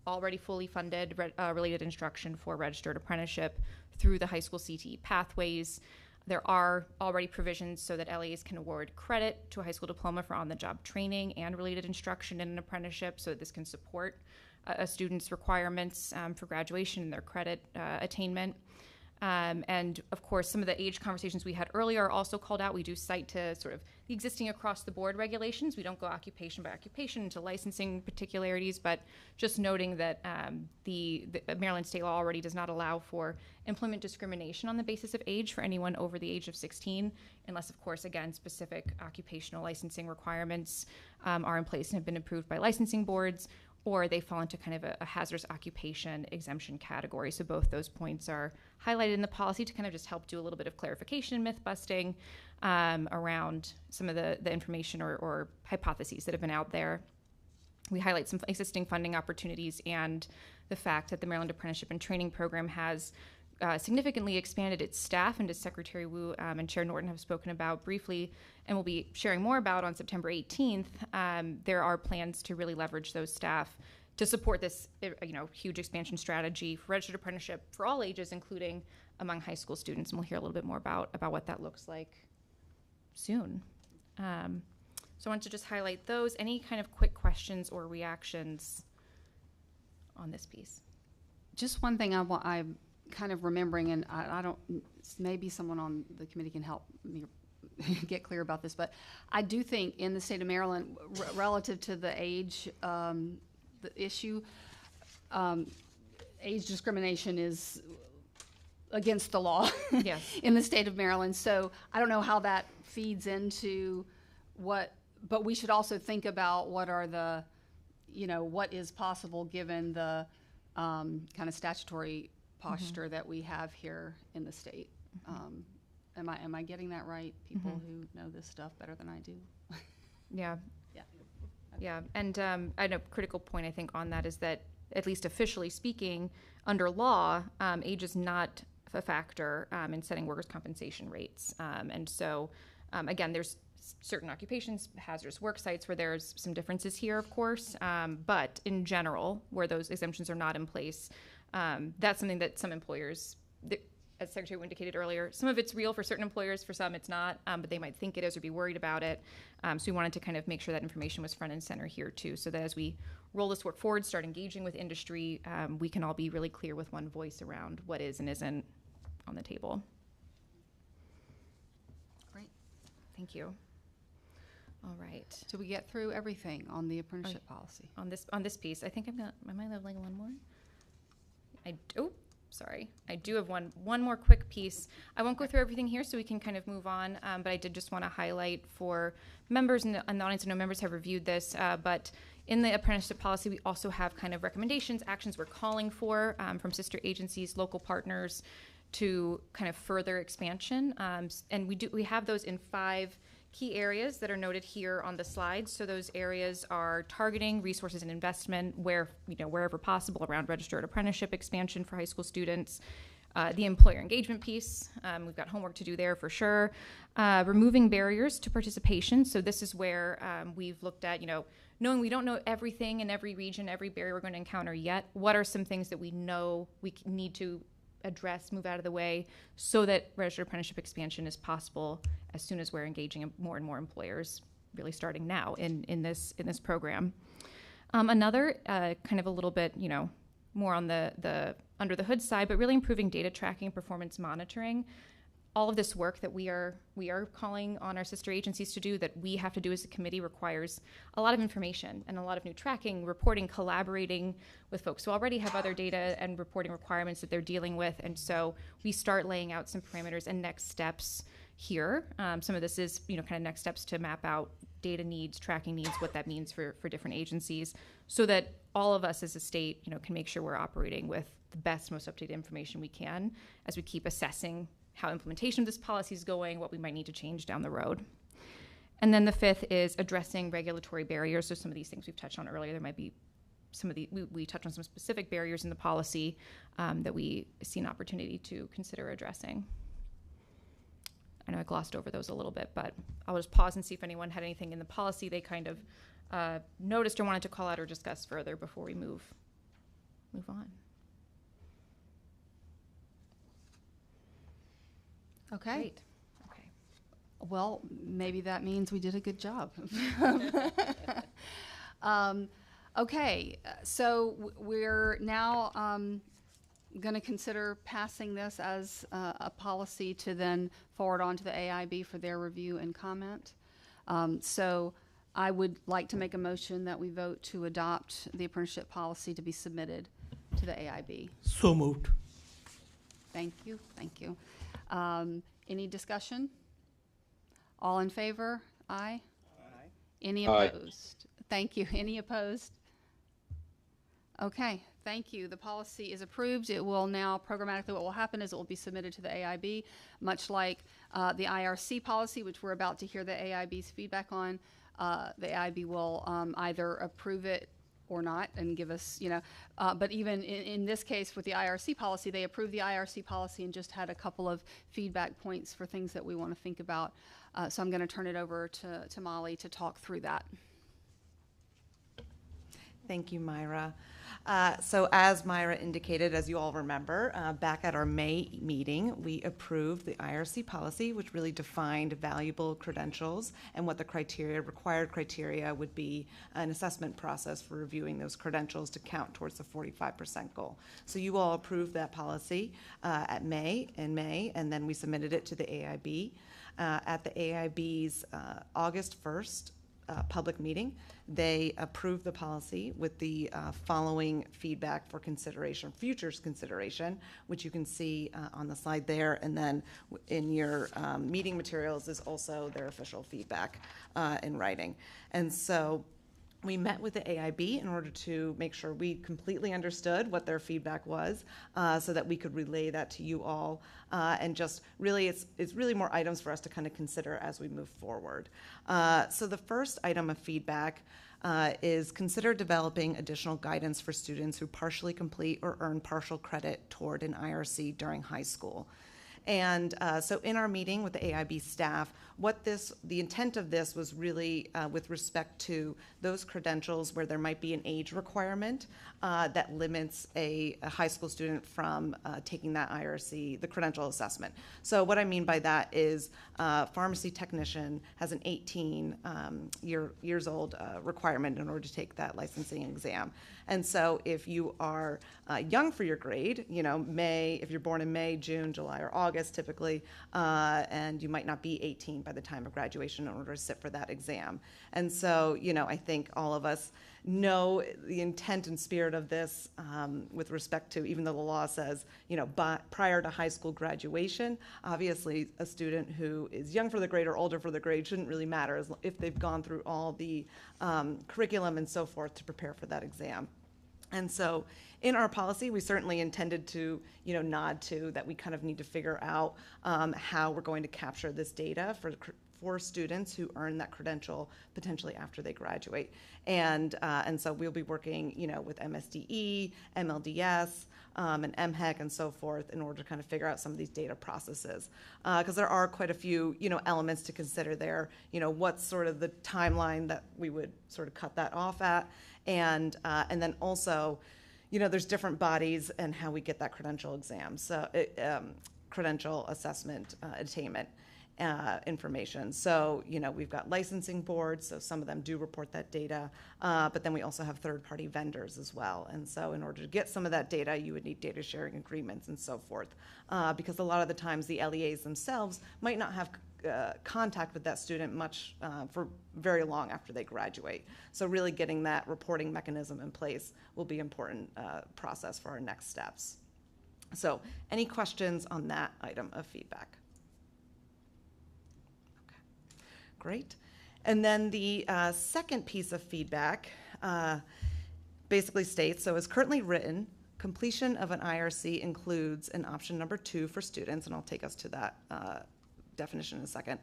already fully funded related instruction for registered apprenticeship through the high school CTE pathways. There are already provisions so that LEAs can award credit to a high school diploma for on-the-job training and related instruction in an apprenticeship, so that this can support a student's requirements for graduation and their credit attainment. And of course, some of the age conversations we had earlier are also called out. We do cite to sort of the existing across the board regulations. We don't go occupation by occupation into licensing particularities, but just noting that the Maryland state law already does not allow for employment discrimination on the basis of age for anyone over the age of 16, unless, of course, again, specific occupational licensing requirements are in place and have been approved by licensing boards, or they fall into kind of a hazardous occupation exemption category. So both those points are highlighted in the policy to kind of just help do a little bit of clarification and myth busting around some of the information or hypotheses that have been out there. We highlight some existing funding opportunities and the fact that the Maryland Apprenticeship and Training Program has significantly expanded its staff, and as Secretary Wu and Chair Norton have spoken about briefly and will be sharing more about on September 18th, there are plans to really leverage those staff to support this huge expansion strategy for registered apprenticeship for all ages, including among high school students. And we'll hear a little bit more about what that looks like soon. So I want to just highlight those. Any kind of quick questions or reactions on this piece? Just one thing I'm kind of remembering, and I don't, maybe someone on the committee can help me get clear about this, but I do think in the state of Maryland, relative to the age, the issue, age discrimination is against the law Yes. in the state of Maryland. So I don't know how that feeds into but we should also think about what are the, what is possible given the kind of statutory posture that we have here in the state. Am I getting that right? People who know this stuff better than I do. Yeah. Yeah. Yeah, and I know a critical point I think on that is that, at least officially speaking, under law, age is not a factor in setting workers' compensation rates. And so, again, there's certain occupations, hazardous work sites, where there's some differences here, of course. But in general, where those exemptions are not in place, that's something that some employers, as Secretary indicated earlier, some of it's real for certain employers, for some it's not, but they might think it is or be worried about it. So we wanted to kind of make sure that information was front and center here too, so that as we roll this work forward, start engaging with industry, we can all be really clear with one voice around what is and isn't on the table. Great. Thank you. All right. Did we get through everything on the apprenticeship policy? On this piece, I think am I leveling one more? I do have one more quick piece. I won't go through everything here, so we can kind of move on, but I did just want to highlight for members in the audience, I know members have reviewed this, but in the apprenticeship policy, we also have kind of recommendations, actions we're calling for from sister agencies, local partners, to kind of further expansion. And we have those in 5 key areas that are noted here on the slides. So those areas are targeting resources and investment wherever possible around registered apprenticeship expansion for high school students. The employer engagement piece, we've got homework to do there for sure. Removing barriers to participation. So this is where we've looked at, knowing we don't know everything in every region, every barrier we're going to encounter yet, what are some things that we know we need to address, move out of the way, so that registered apprenticeship expansion is possible as soon as we're engaging more and more employers, really starting now in this program. Another kind of a little bit, more on the under the hood side, but really improving data tracking and performance monitoring. All of this work that we are calling on our sister agencies to do, that we have to do as a committee, requires a lot of information and a lot of new tracking, reporting, collaborating with folks who already have other data and reporting requirements that they're dealing with. And so we start laying out some parameters and next steps here. Some of this is, kind of next steps to map out data needs, tracking needs, what that means for different agencies, so that all of us as a state, can make sure we're operating with the best, most up-to-date information we can as we keep assessing how implementation of this policy is going, what we might need to change down the road. And then the 5th is addressing regulatory barriers. So some of these things we've touched on earlier, there might be we touched on some specific barriers in the policy that we see an opportunity to consider addressing. I know I glossed over those a little bit, but I'll just pause and see if anyone had anything in the policy they kind of noticed or wanted to call out or discuss further before we move on. Okay. Great. Okay. Well, maybe that means we did a good job. Okay, so we're now going to consider passing this as a policy to then forward on to the AIB for their review and comment. So I would like to make a motion that we vote to adopt the apprenticeship policy to be submitted to the AIB. So moved. Thank you. Thank you. Any discussion? All in favor? Aye. Aye. Any Aye. opposed? Thank you. Any opposed? Okay, thank you. The policy is approved. It will now programmatically, what will happen is it will be submitted to the AIB, much like the IRC policy, which we're about to hear the AIB's feedback on. The AIB will either approve it or not and give us, but even in this case with the IRC policy, they approved the IRC policy and just had a couple of feedback points for things that we want to think about. So I'm going to turn it over to Molly to talk through that. Thank you, Myra. So as Myra indicated, as you all remember, back at our May meeting, we approved the IRC policy, which really defined valuable credentials and what the required criteria would be, an assessment process for reviewing those credentials to count towards the 45% goal. So you all approved that policy in May, and then we submitted it to the AIB. At the AIB's August 1st public meeting, they approved the policy with the following feedback for consideration, futures consideration, which you can see on the slide there, and then in your meeting materials is also their official feedback in writing. And so we met with the AIB in order to make sure we completely understood what their feedback was, so that we could relay that to you all. And just really, it's really more items for us to kind of consider as we move forward. So the first item of feedback is consider developing additional guidance for students who partially complete or earn partial credit toward an IRC during high school. And so in our meeting with the AIB staff, the intent of this was really with respect to those credentials where there might be an age requirement that limits a high school student from taking that IRC, the credential assessment. So what I mean by that is pharmacy technician has an 18 years old requirement in order to take that licensing exam. And so if you are young for your grade, if you're born in May, June, July, or August typically, and you might not be 18 by the time of graduation in order to sit for that exam. And so, I think all of us know the intent and spirit of this with respect to, even though the law says, prior to high school graduation, obviously a student who is young for the grade or older for the grade shouldn't really matter if they've gone through all the curriculum and so forth to prepare for that exam. And so in our policy, we certainly intended to, nod to that we kind of need to figure out how we're going to capture this data for students who earn that credential potentially after they graduate. And so we'll be working, with MSDE, MLDS, and MHEC and so forth in order to kind of figure out some of these data processes. Because there are quite a few, elements to consider there. What's sort of the timeline that we would sort of cut that off at. And then also, there's different bodies and how we get that credential exam, so credential assessment attainment information. So, we've got licensing boards, so some of them do report that data, but then we also have third-party vendors as well. And so in order to get some of that data, you would need data sharing agreements and so forth, because a lot of the times the LEAs themselves might not have contact with that student much for very long after they graduate. So really getting that reporting mechanism in place will be an important process for our next steps. So any questions on that item of feedback? Okay, great. And then the second piece of feedback basically states, so as currently written, completion of an IRC includes an option number 2 for students, and I'll take us to that definition in a second,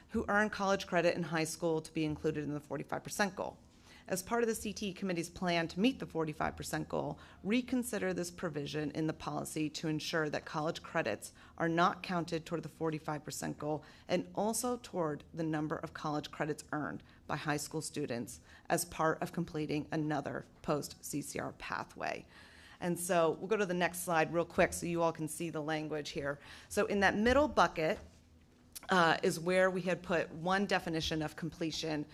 who earn college credit in high school to be included in the 45% goal. As part of the CTE Committee's plan to meet the 45% goal, reconsider this provision in the policy to ensure that college credits are not counted toward the 45% goal and also toward the number of college credits earned by high school students as part of completing another post-CCR pathway. And so we'll go to the next slide real quick so you all can see the language here. So in that middle bucket, is where we had put one definition of completion,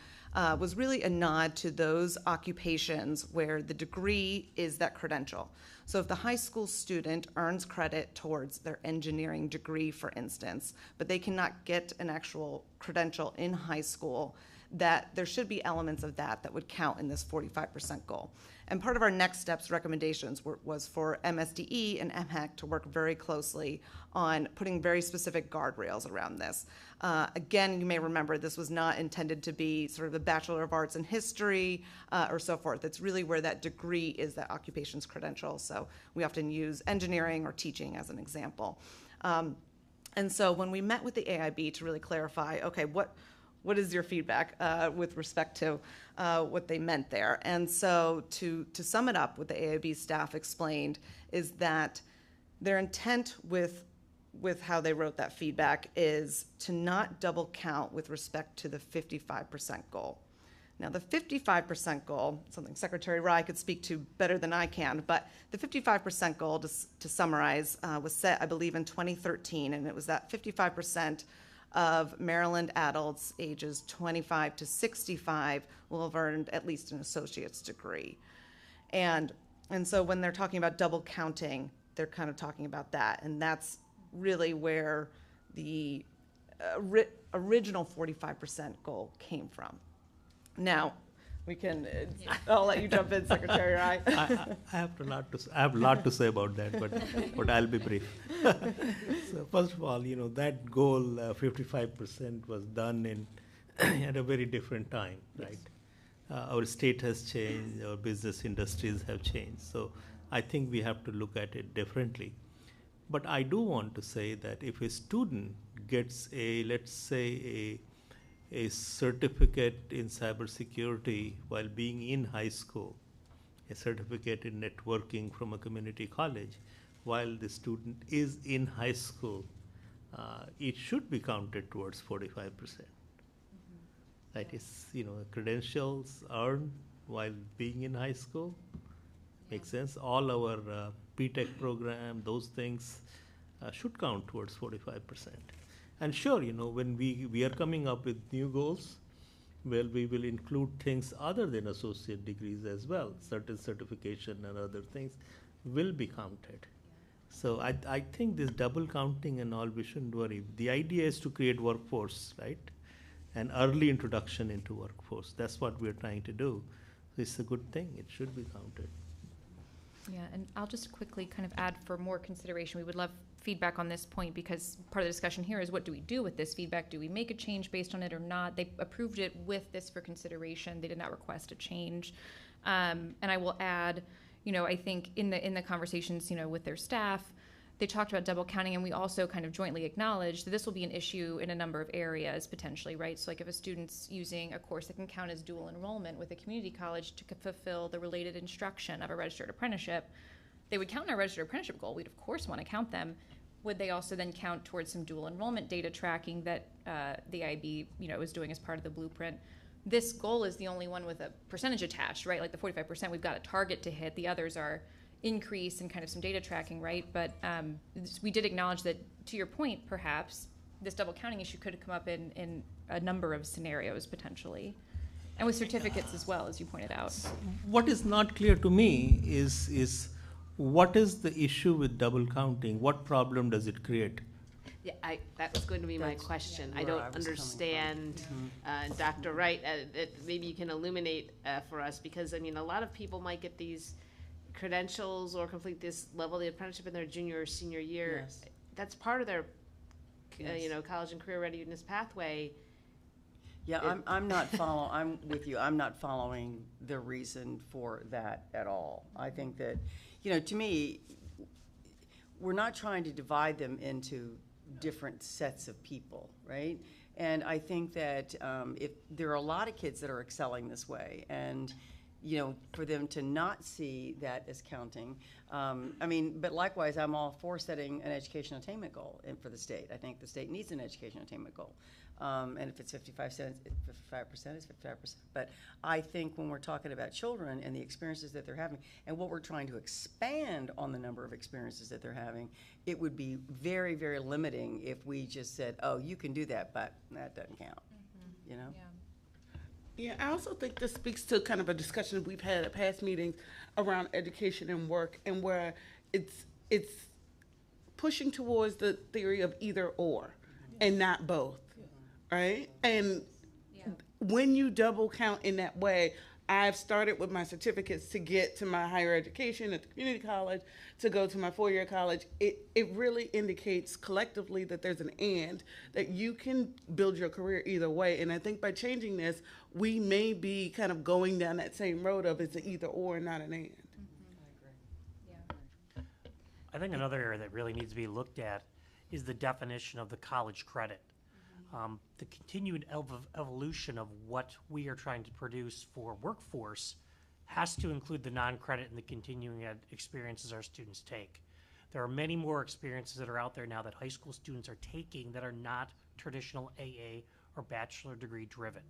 was really a nod to those occupations where the degree is that credential. So if the high school student earns credit towards their engineering degree, for instance, but they cannot get an actual credential in high school, that there should be elements of that would count in this 45% goal. And part of our next steps recommendations was for MSDE and MHEC to work very closely on putting very specific guardrails around this. Again, you may remember this was not intended to be sort of a Bachelor of Arts in History or so forth. It's really where that degree is that occupation's credential. So we often use engineering or teaching as an example. And so when we met with the AIB to really clarify, okay, what is your feedback with respect to what they meant there? And so to sum it up, what the AIB staff explained is that their intent with how they wrote that feedback is to not double count with respect to the 55% goal. Now, the 55% goal, something Secretary Rye could speak to better than I can, but the 55% goal, to summarize, was set, I believe, in 2013, and it was that 55% of Maryland adults ages 25 to 65 will have earned at least an associate's degree. And so when they're talking about double counting, they're kind of talking about that. And that's really where the original 45% goal came from. Now, we can, I'll let you jump in, Secretary Rye. I have a lot to say about that, but I'll be brief. So first of all, that goal, 55%, was done at a very different time, right? Our state has changed, our business industries have changed. So I think we have to look at it differently. But I do want to say that if a student gets let's say a certificate in cybersecurity while being in high school, a certificate in networking from a community college while the student is in high school, it should be counted towards 45%. That is, credentials earned while being in high school. Makes sense. All our P-Tech program, those things should count towards 45%. And sure, when we are coming up with new goals, well, we will include things other than associate degrees as well. Certain certification and other things will be counted. So I think this double counting and all, we shouldn't worry. The idea is to create workforce, right? An early introduction into workforce. That's what we're trying to do. So it's a good thing. It should be counted. Yeah, and I'll just quickly kind of add for more consideration. We would love feedback on this point because part of the discussion here is what do we do with this feedback? Do we make a change based on it or not? They approved it with this for consideration. They did not request a change. And I will add, I think in the conversations, with their staff, they talked about double counting, and we also kind of jointly acknowledged that this will be an issue in a number of areas potentially, right? So like if a student's using a course that can count as dual enrollment with a community college to fulfill the related instruction of a registered apprenticeship, they would count in our registered apprenticeship goal. We'd of course want to count them. Would they also then count towards some dual enrollment data tracking that the IB, is doing as part of the blueprint? This goal is the only one with a percentage attached, right? Like the 45%, we've got a target to hit. The others are increase and kind of some data tracking, right? But we did acknowledge that, to your point, perhaps this double counting issue could come up in a number of scenarios potentially, and with certificates as well, as you pointed out. What is not clear to me is what is the issue with double counting? What problem does it create? Yeah, that was going to be my question. I don't understand, Dr. Wright, maybe you can illuminate for us, because, a lot of people might get these credentials or complete this level of the apprenticeship in their junior or senior year. Yes. That's part of their, Yes. college and career readiness pathway. Yeah, I'm not I'm with you. I'm not following the reason for that at all. I think that, to me, we're not trying to divide them into different sets of people, right? And I think that if there are a lot of kids that are excelling this way, and for them to not see that as counting. But likewise, I'm all for setting an education attainment goal for the state. I think the state needs an education attainment goal. And if it's 55%, it's 55%. But I think when we're talking about children and the experiences that they're having, and what we're trying to expand on the number of experiences that they're having, it would be very, very limiting if we just said, oh, you can do that, but that doesn't count, Yeah. Yeah, I also think this speaks to kind of a discussion we've had at past meetings around education and work, and where it's pushing towards the theory of either or and not both, right? And when you double count in that way, I've started with my certificates to get to my higher education at the community college, to go to my four-year college. It really indicates collectively that there's an and, that you can build your career either way. And I think by changing this, we may be kind of going down that same road of it's an either or and not an and. I think another area that really needs to be looked at is the definition of the college credit. The continued evolution of what we are trying to produce for workforce has to include the non-credit and the continuing ed experiences our students take. There are many more experiences that are out there now that high school students are taking that are not traditional AA or bachelor degree driven.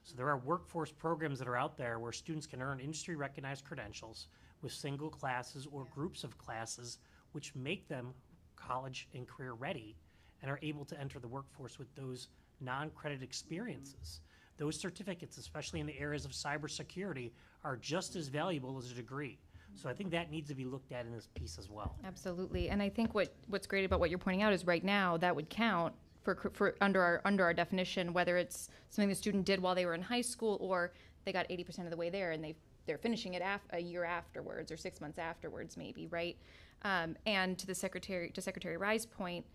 So there are workforce programs that are out there where students can earn industry recognized credentials with single classes or groups of classes, which make them college and career ready, and are able to enter the workforce with those non-credit experiences. Those certificates, especially in the areas of cybersecurity, are just as valuable as a degree. So I think that needs to be looked at in this piece as well. Absolutely, and I think what's great about what you're pointing out is right now that would count for under our definition, whether it's something the student did while they were in high school or they got 80% of the way there and they're finishing it a year afterwards or 6 months afterwards, maybe, right? And to Secretary Rye's point,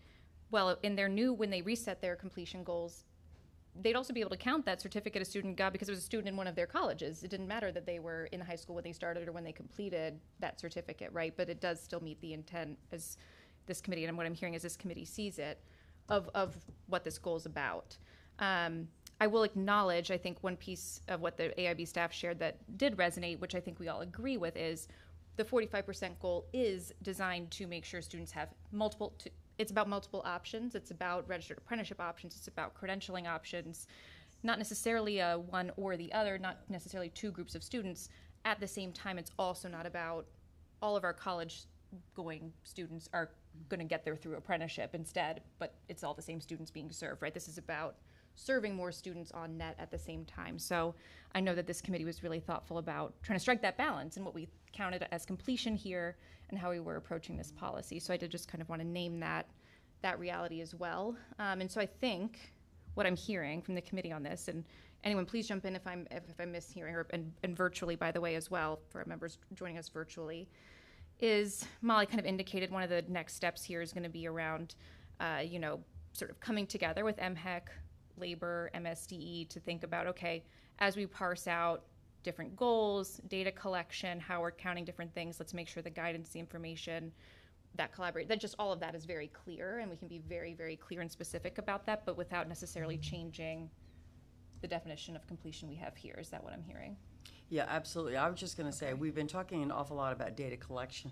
well, when they reset their completion goals, they'd also be able to count that certificate a student got because it was a student in one of their colleges. It didn't matter that they were in high school when they started or when they completed that certificate, right? But it does still meet the intent as this committee, and what I'm hearing as this committee sees it, of what this goal is about. I will acknowledge, I think one piece of what the AIB staff shared that did resonate, which I think we all agree with, is the 45% goal is designed to make sure students have it's about multiple options. It's about registered apprenticeship options. It's about credentialing options, not necessarily a one or the other, not necessarily two groups of students. At the same time, it's also not about all of our college going students are going to get there through apprenticeship instead, but it's all the same students being served, right? This is about serving more students on net at the same time. So I know that this committee was really thoughtful about trying to strike that balance and what we counted as completion here and how we were approaching this policy. So I did just kind of want to name that reality as well. And so I think what I'm hearing from the committee on this, and anyone please jump in if I'm mishearing, and virtually, by the way, as well, for our members joining us virtually, is Molly kind of indicated one of the next steps here is going to be around, sort of coming together with MHEC, labor, MSDE to think about, okay, as we parse out different goals, data collection, how we're counting different things, let's make sure the guidance, the information, that collaborate, that just all of that is very clear, and we can be very, very clear and specific about that, but without necessarily changing the definition of completion we have here. Is that what I'm hearing? Yeah, absolutely. I was just going to say, we've been talking an awful lot about data collection,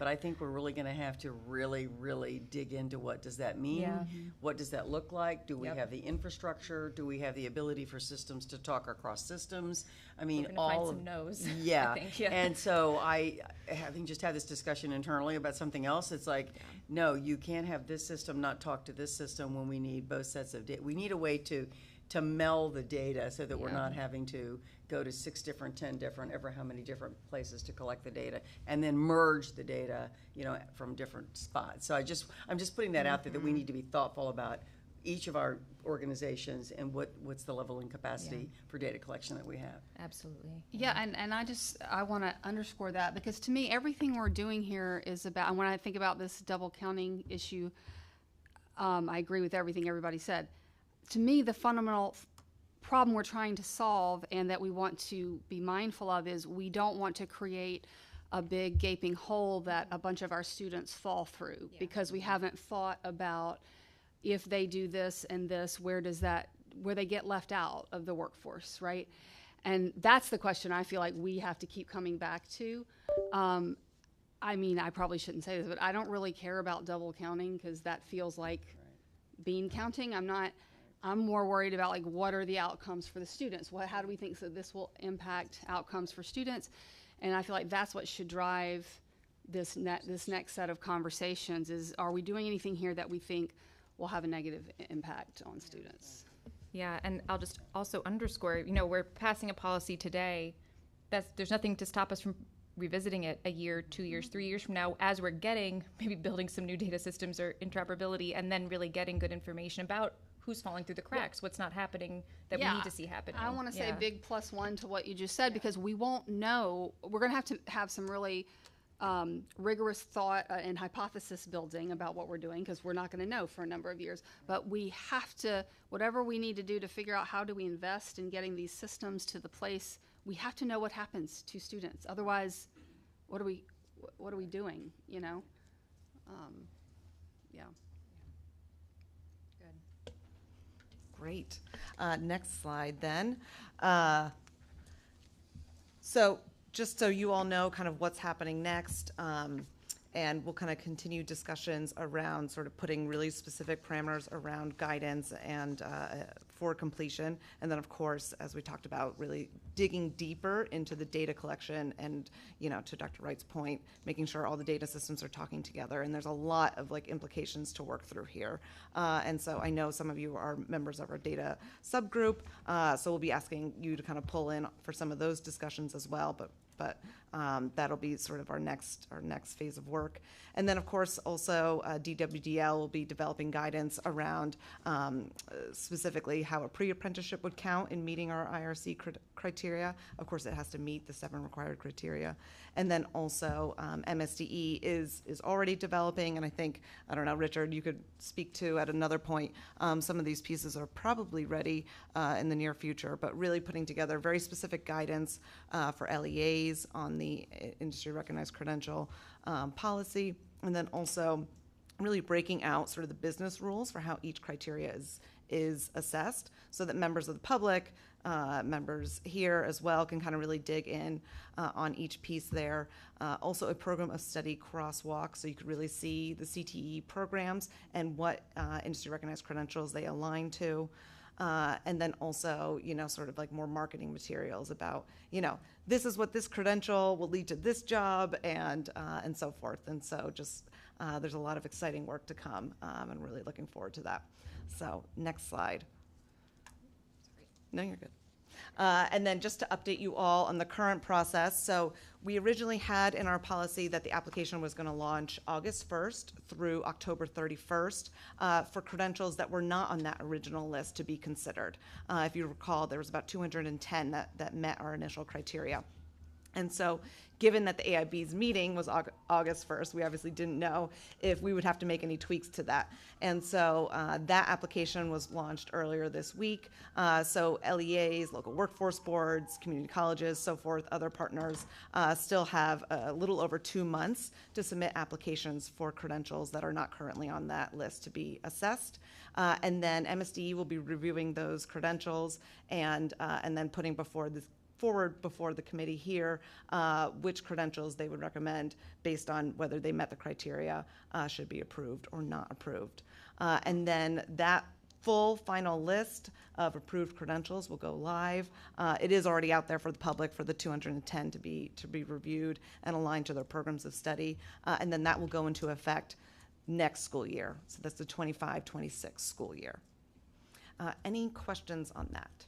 but I think we're really going to have to really, really dig into what does that mean? Yeah. What does that look like? Do we Yep. have the infrastructure? Do we have the ability for systems to talk across systems? I mean, We're gonna all find of some no's, yeah. I think, yeah. And so having just had this discussion internally about something else, it's like, no, you can't have this system not talk to this system when we need both sets of data. We need a way to meld the data so that we're not having to go to 6 different, 10 different, ever how many different places to collect the data, and then merge the data, from different spots. So I'm just putting that out there, that we need to be thoughtful about each of our organizations and what's the level and capacity for data collection that we have. Absolutely. Yeah, and I want to underscore that, because to me, everything we're doing here is about, and when I think about this double counting issue, I agree with everything everybody said. To me, the fundamental problem we're trying to solve and that we want to be mindful of is we don't want to create a big gaping hole that a bunch of our students fall through because we haven't thought about, if they do this and this, where they get left out of the workforce, right? And that's the question I feel like we have to keep coming back to. I mean, I probably shouldn't say this, but I don't really care about double counting because that feels like bean counting. I'm more worried about, like, what are the outcomes for the students? How do we think that this will impact outcomes for students? And I feel like that's what should drive this next set of conversations is, are we doing anything here that we think will have a negative impact on students? Yeah, and I'll just also underscore, we're passing a policy today. There's nothing to stop us from revisiting it a year, 2 years, 3 years from now, as we're maybe building some new data systems or interoperability, and then really getting good information about who's falling through the cracks, what's not happening that we need to see happening. I want to say a big +1 to what you just said, because we won't know. We're going to have some really rigorous thought and hypothesis building about what we're doing, because we're not going to know for a number of years. But we have to, whatever we need to do to figure out how do we invest in getting these systems to the place, we have to know what happens to students. Otherwise, what are we doing, Yeah. Great. Next slide then. So just so you all know kind of what's happening next, and we'll kind of continue discussions around sort of putting really specific parameters around guidance and for completion. And then, of course, as we talked about, really digging deeper into the data collection and, to Dr. Wright's point, making sure all the data systems are talking together. And there's a lot of implications to work through here. And so I know some of you are members of our data subgroup, so we'll be asking you to kind of pull in for some of those discussions as well. But that'll be sort of our next phase of work. And then, of course, also DWDL will be developing guidance around specifically how a pre-apprenticeship would count in meeting our IRC criteria. Of course, it has to meet the 7 required criteria. And then also MSDE is already developing, and I don't know, Richard, you could speak to at another point, some of these pieces are probably ready in the near future, but really putting together very specific guidance for LEAs on the industry recognized credential policy, and then also really breaking out sort of the business rules for how each criteria is assessed, so that members of the public, members here as well, can kind of really dig in on each piece there. Also a program of study crosswalk, so you could really see the CTE programs and what industry recognized credentials they align to. And then also, sort of like more marketing materials about, this is what this credential will lead to this job, and so forth. And so just there's a lot of exciting work to come, and really looking forward to that. So next slide. No, you're good. And then just to update you all on the current process. So we originally had in our policy that the application was going to launch August 1st through October 31st for credentials that were not on that original list to be considered. If you recall, there was about 210 that met our initial criteria. And so given that the AIB's meeting was August 1st, we obviously didn't know if we would have to make any tweaks to that. And so that application was launched earlier this week. So LEAs, local workforce boards, community colleges, so forth, other partners still have a little over 2 months to submit applications for credentials that are not currently on that list to be assessed. And then MSD will be reviewing those credentials and then putting forward before the committee here which credentials they would recommend based on whether they met the criteria should be approved or not approved. And then that full final list of approved credentials will go live. It is already out there for the public for the 210 to be reviewed and aligned to their programs of study. And then that will go into effect next school year. So that's the 25-26 school year. Any questions on that?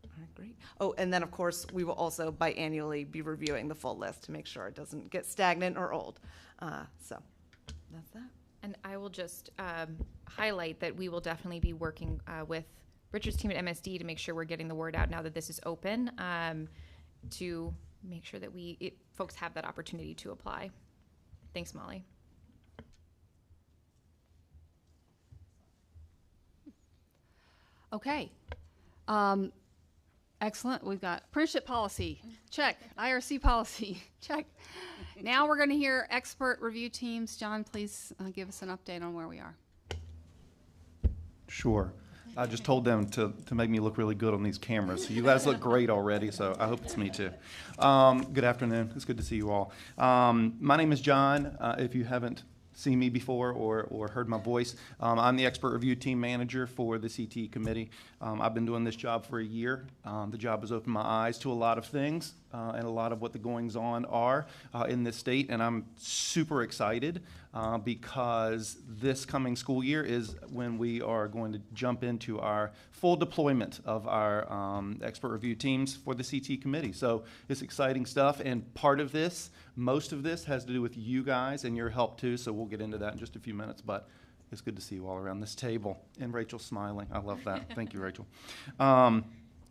All right, great. Oh, and then of course, we will also biannually be reviewing the full list to make sure it doesn't get stagnant or old. So that's that. And I will just highlight that we will definitely be working with Richard's team at MSD to make sure we're getting the word out now that this is open, to make sure that folks have that opportunity to apply. Thanks, Molly. Okay. Excellent. We've got apprenticeship policy. Check. IRC policy. Check. Now we're going to hear expert review teams. John, please give us an update on where we are. Sure. I just told them to make me look really good on these cameras. So you guys look great already, so I hope it's me too. Good afternoon. It's good to see you all. My name is John. If you haven't seen me before or heard my voice, I'm the expert review team manager for the CTE Committee. I've been doing this job for a year. The job has opened my eyes to a lot of things and a lot of what the goings on are in this state, and I'm super excited because this coming school year is when we are going to jump into our full deployment of our expert review teams for the CTE Committee. So it's exciting stuff, and part of this, most of this, has to do with you guys and your help too, so we'll get into that in just a few minutes, but it's good to see you all around this table. And Rachel's smiling. I love that. Thank you, Rachel.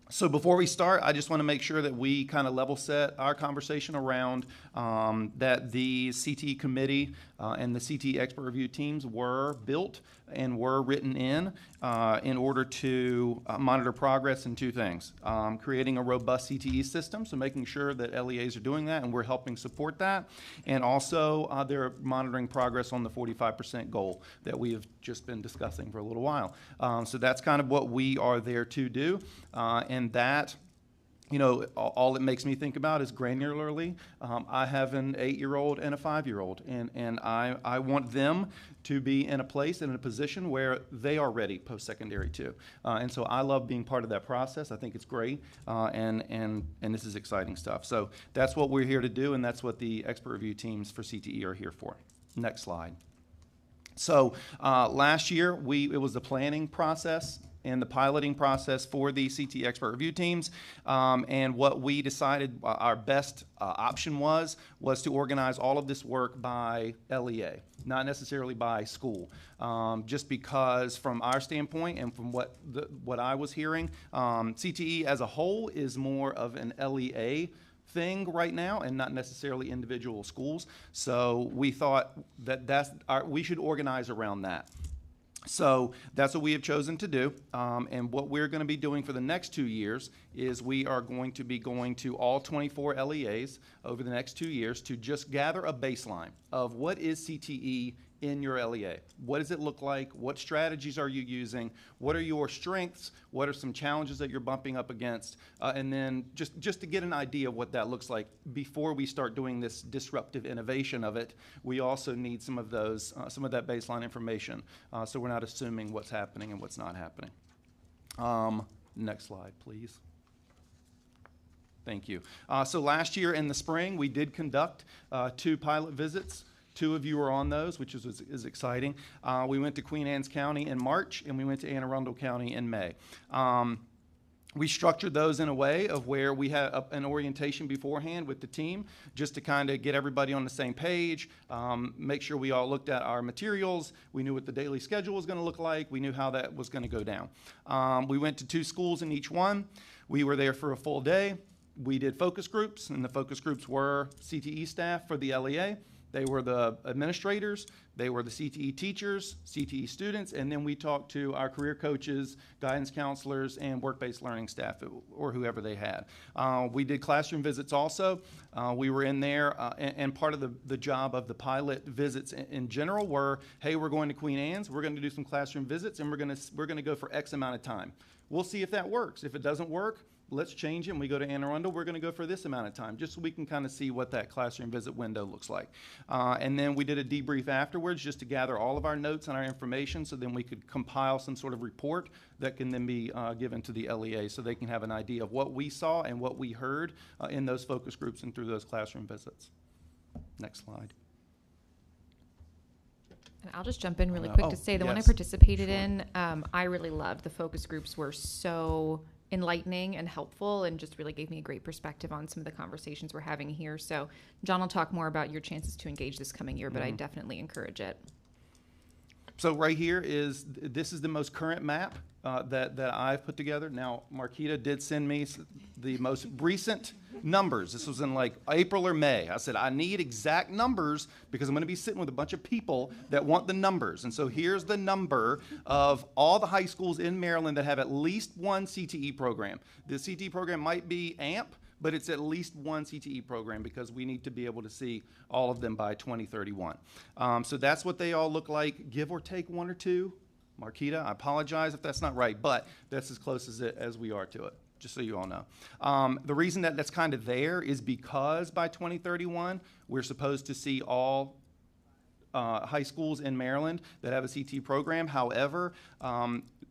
So before we start, I just want to make sure that we kind of level set our conversation around that the CTE Committee and the CTE expert review teams were built and were written in order to monitor progress in two things. Creating a robust CTE system, so making sure that LEAs are doing that and we're helping support that. And also they're monitoring progress on the 45% goal that we have just been discussing for a little while. So that's kind of what we are there to do. And that, you know, all it makes me think about is granularly. I have an 8-year-old and a 5-year-old, and I want them to be in a place and in a position where they are ready post-secondary too. And so I love being part of that process. I think it's great, and this is exciting stuff. So that's what we're here to do, and that's what the expert review teams for CTE are here for. Next slide. So last year, it was the planning process and the piloting process for the CTE expert review teams. And what we decided our best option was to organize all of this work by LEA, not necessarily by school. Just because from our standpoint and from what I was hearing, CTE as a whole is more of an LEA thing right now and not necessarily individual schools. So we thought that we should organize around that. So that's what we have chosen to do. And what we're going to be doing for the next 2 years is we are going to be going to all 24 LEAs over the next 2 years to just gather a baseline of what is CTE in your LEA. What does it look like? What strategies are you using? What are your strengths? What are some challenges that you're bumping up against? And then just to get an idea of what that looks like before we start doing this disruptive innovation of it, we also need some of those, some of that baseline information, so we're not assuming what's happening and what's not happening. Next slide, please. Thank you. So last year in the spring, we did conduct 2 pilot visits. 2 of you were on those, which is exciting. We went to Queen Anne's County in March, and we went to Anne Arundel County in May. We structured those in a way of where we had an orientation beforehand with the team, just to kind of get everybody on the same page, make sure we all looked at our materials, we knew what the daily schedule was going to look like, we knew how that was going to go down. We went to 2 schools in each one. We were there for a full day. We did focus groups, and the focus groups were CTE staff for the LEA. They were the administrators, they were the CTE teachers, CTE students, and then we talked to our career coaches, guidance counselors, and work-based learning staff, or whoever they had. We did classroom visits also. We were in there, and part of the job of the pilot visits in general were, hey, we're going to Queen Anne's, we're going to do some classroom visits, and we're going to go for X amount of time. We'll see if that works. If it doesn't work, let's change it, and we go to Anne Arundel, we're going to go for this amount of time, just so we can kind of see what that classroom visit window looks like. And then we did a debrief afterwards just to gather all of our notes and our information, so then we could compile some sort of report that can then be given to the LEA, so they can have an idea of what we saw and what we heard in those focus groups and through those classroom visits. Next slide. And I'll just jump in really quick to say the one I participated in, I really loved. The focus groups were so enlightening and helpful, and just really gave me a great perspective on some of the conversations we're having here. So John will talk more about your chances to engage this coming year, but I definitely encourage it. So right here this is the most current map that I've put together. Now, Marquita did send me the most recent numbers. This was in like April or May. I said, I need exact numbers because I'm going to be sitting with a bunch of people that want the numbers. And so here's the number of all the high schools in Maryland that have at least one CTE program. The CTE program might be AMP, but it's at least one CTE program because we need to be able to see all of them by 2031. So that's what they all look like, give or take 1 or 2. Marquita, I apologize if that's not right, but that's as close as we are to it, just so you all know. The reason that that's kind of there is because by 2031, we're supposed to see all high schools in Maryland that have a CTE program. However,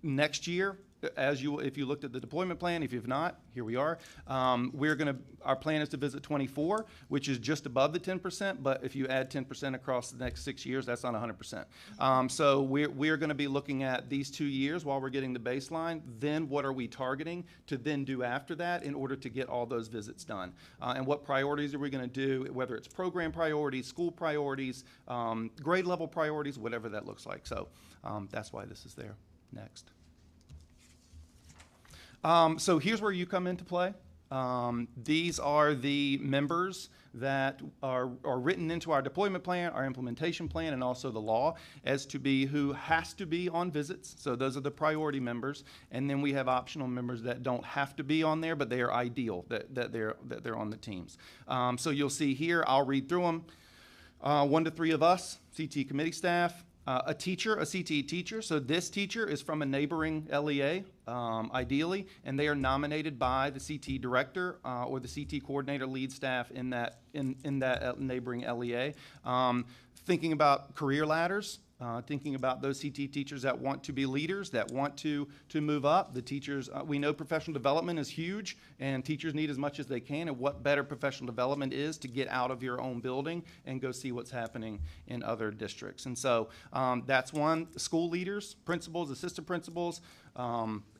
next year, if you looked at the deployment plan, if you've not, here we are. Our plan is to visit 24, which is just above the 10%, but if you add 10% across the next 6 years, that's not 100%. So we're going to be looking at these 2 years while we're getting the baseline, then what are we targeting to then do after that in order to get all those visits done? And what priorities are we going to do, whether it's program priorities, school priorities, grade level priorities, whatever that looks like. So that's why this is there. Next. So here's where you come into play. These are the members that are written into our deployment plan, our implementation plan, and also the law as to be who has to be on visits. So those are the priority members. And then we have optional members that don't have to be on there, but they are ideal that they're on the teams. So you'll see here, I'll read through them. 1 to 3 of us, CTE committee staff. A teacher, a CTE teacher. So this teacher is from a neighboring LEA, ideally, and they are nominated by the CTE director or the CTE coordinator lead staff in that neighboring LEA. Thinking about career ladders, thinking about those CTE teachers that want to be leaders, that want to move up. The teachers, we know professional development is huge, and teachers need as much as they can, and what better professional development is to get out of your own building and go see what's happening in other districts. And so that's one. School leaders, principals, assistant principals,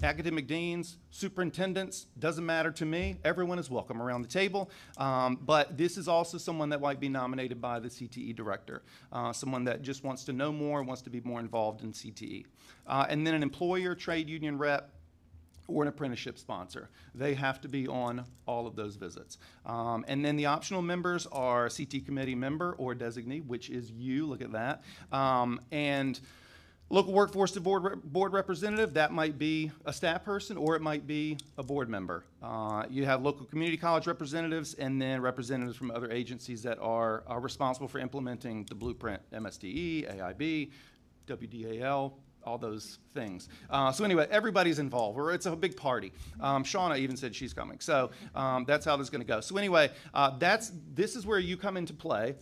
academic deans, superintendents, doesn't matter to me. Everyone is welcome around the table. But this is also someone that might be nominated by the CTE director, someone that just wants to know more, wants to be more involved in CTE. And then an employer, trade union rep, or an apprenticeship sponsor. They have to be on all of those visits. And then the optional members are CTE committee member or designee, which is you, look at that. And Local workforce board representative, that might be a staff person or it might be a board member. You have local community college representatives and then representatives from other agencies that are responsible for implementing the blueprint, MSDE, AIB, WDAL, all those things. So anyway, everybody's involved, or it's a big party. Shauna even said she's coming. So that's how this is going to go. So anyway, this is where you come into play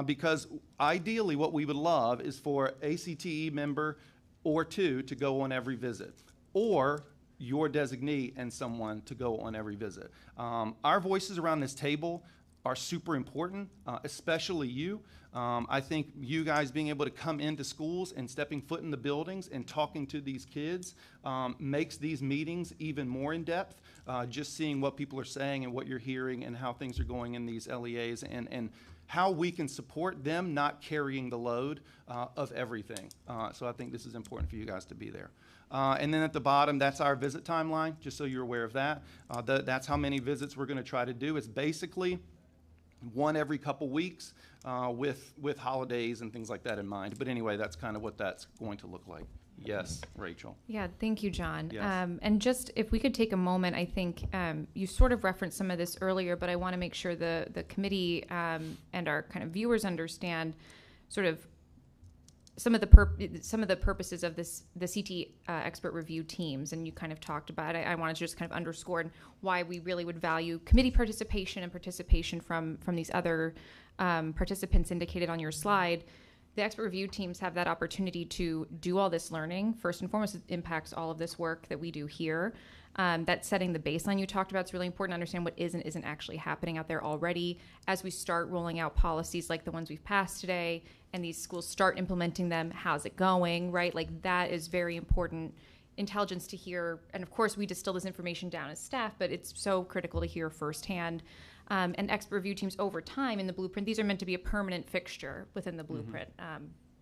because ideally what we would love is for a CTE member or two to go on every visit, or your designee and someone to go on every visit. Our voices around this table are super important, especially you. I think you guys being able to come into schools and stepping foot in the buildings and talking to these kids makes these meetings even more in depth. Just seeing what people are saying and what you're hearing and how things are going in these LEAs and how we can support them not carrying the load of everything. So I think this is important for you guys to be there. And then at the bottom, that's our visit timeline, just so you're aware of that. That's how many visits we're going to try to do. It's basically one every couple weeks with holidays and things like that in mind. But anyway, that's kind of what that's going to look like. Yes, Rachel. Yeah, thank you, John. Yes. And just if we could take a moment, I think you sort of referenced some of this earlier, but I want to make sure the committee and our kind of viewers understand sort of some of the purposes of the CTE expert review teams, and you kind of talked about it. I wanted to just kind of underscore why we really would value committee participation and participation from these other participants indicated on your slide. The expert review teams have that opportunity to do all this learning. First and foremost, it impacts all of this work that we do here. That setting the baseline you talked about is really important to understand what is and isn't actually happening out there already. As we start rolling out policies like the ones we've passed today, and these schools start implementing them, how's it going, right? Like that is very important intelligence to hear. And of course, we distill this information down as staff, but it's so critical to hear firsthand. And expert review teams over time in the blueprint, these are meant to be a permanent fixture within the blueprint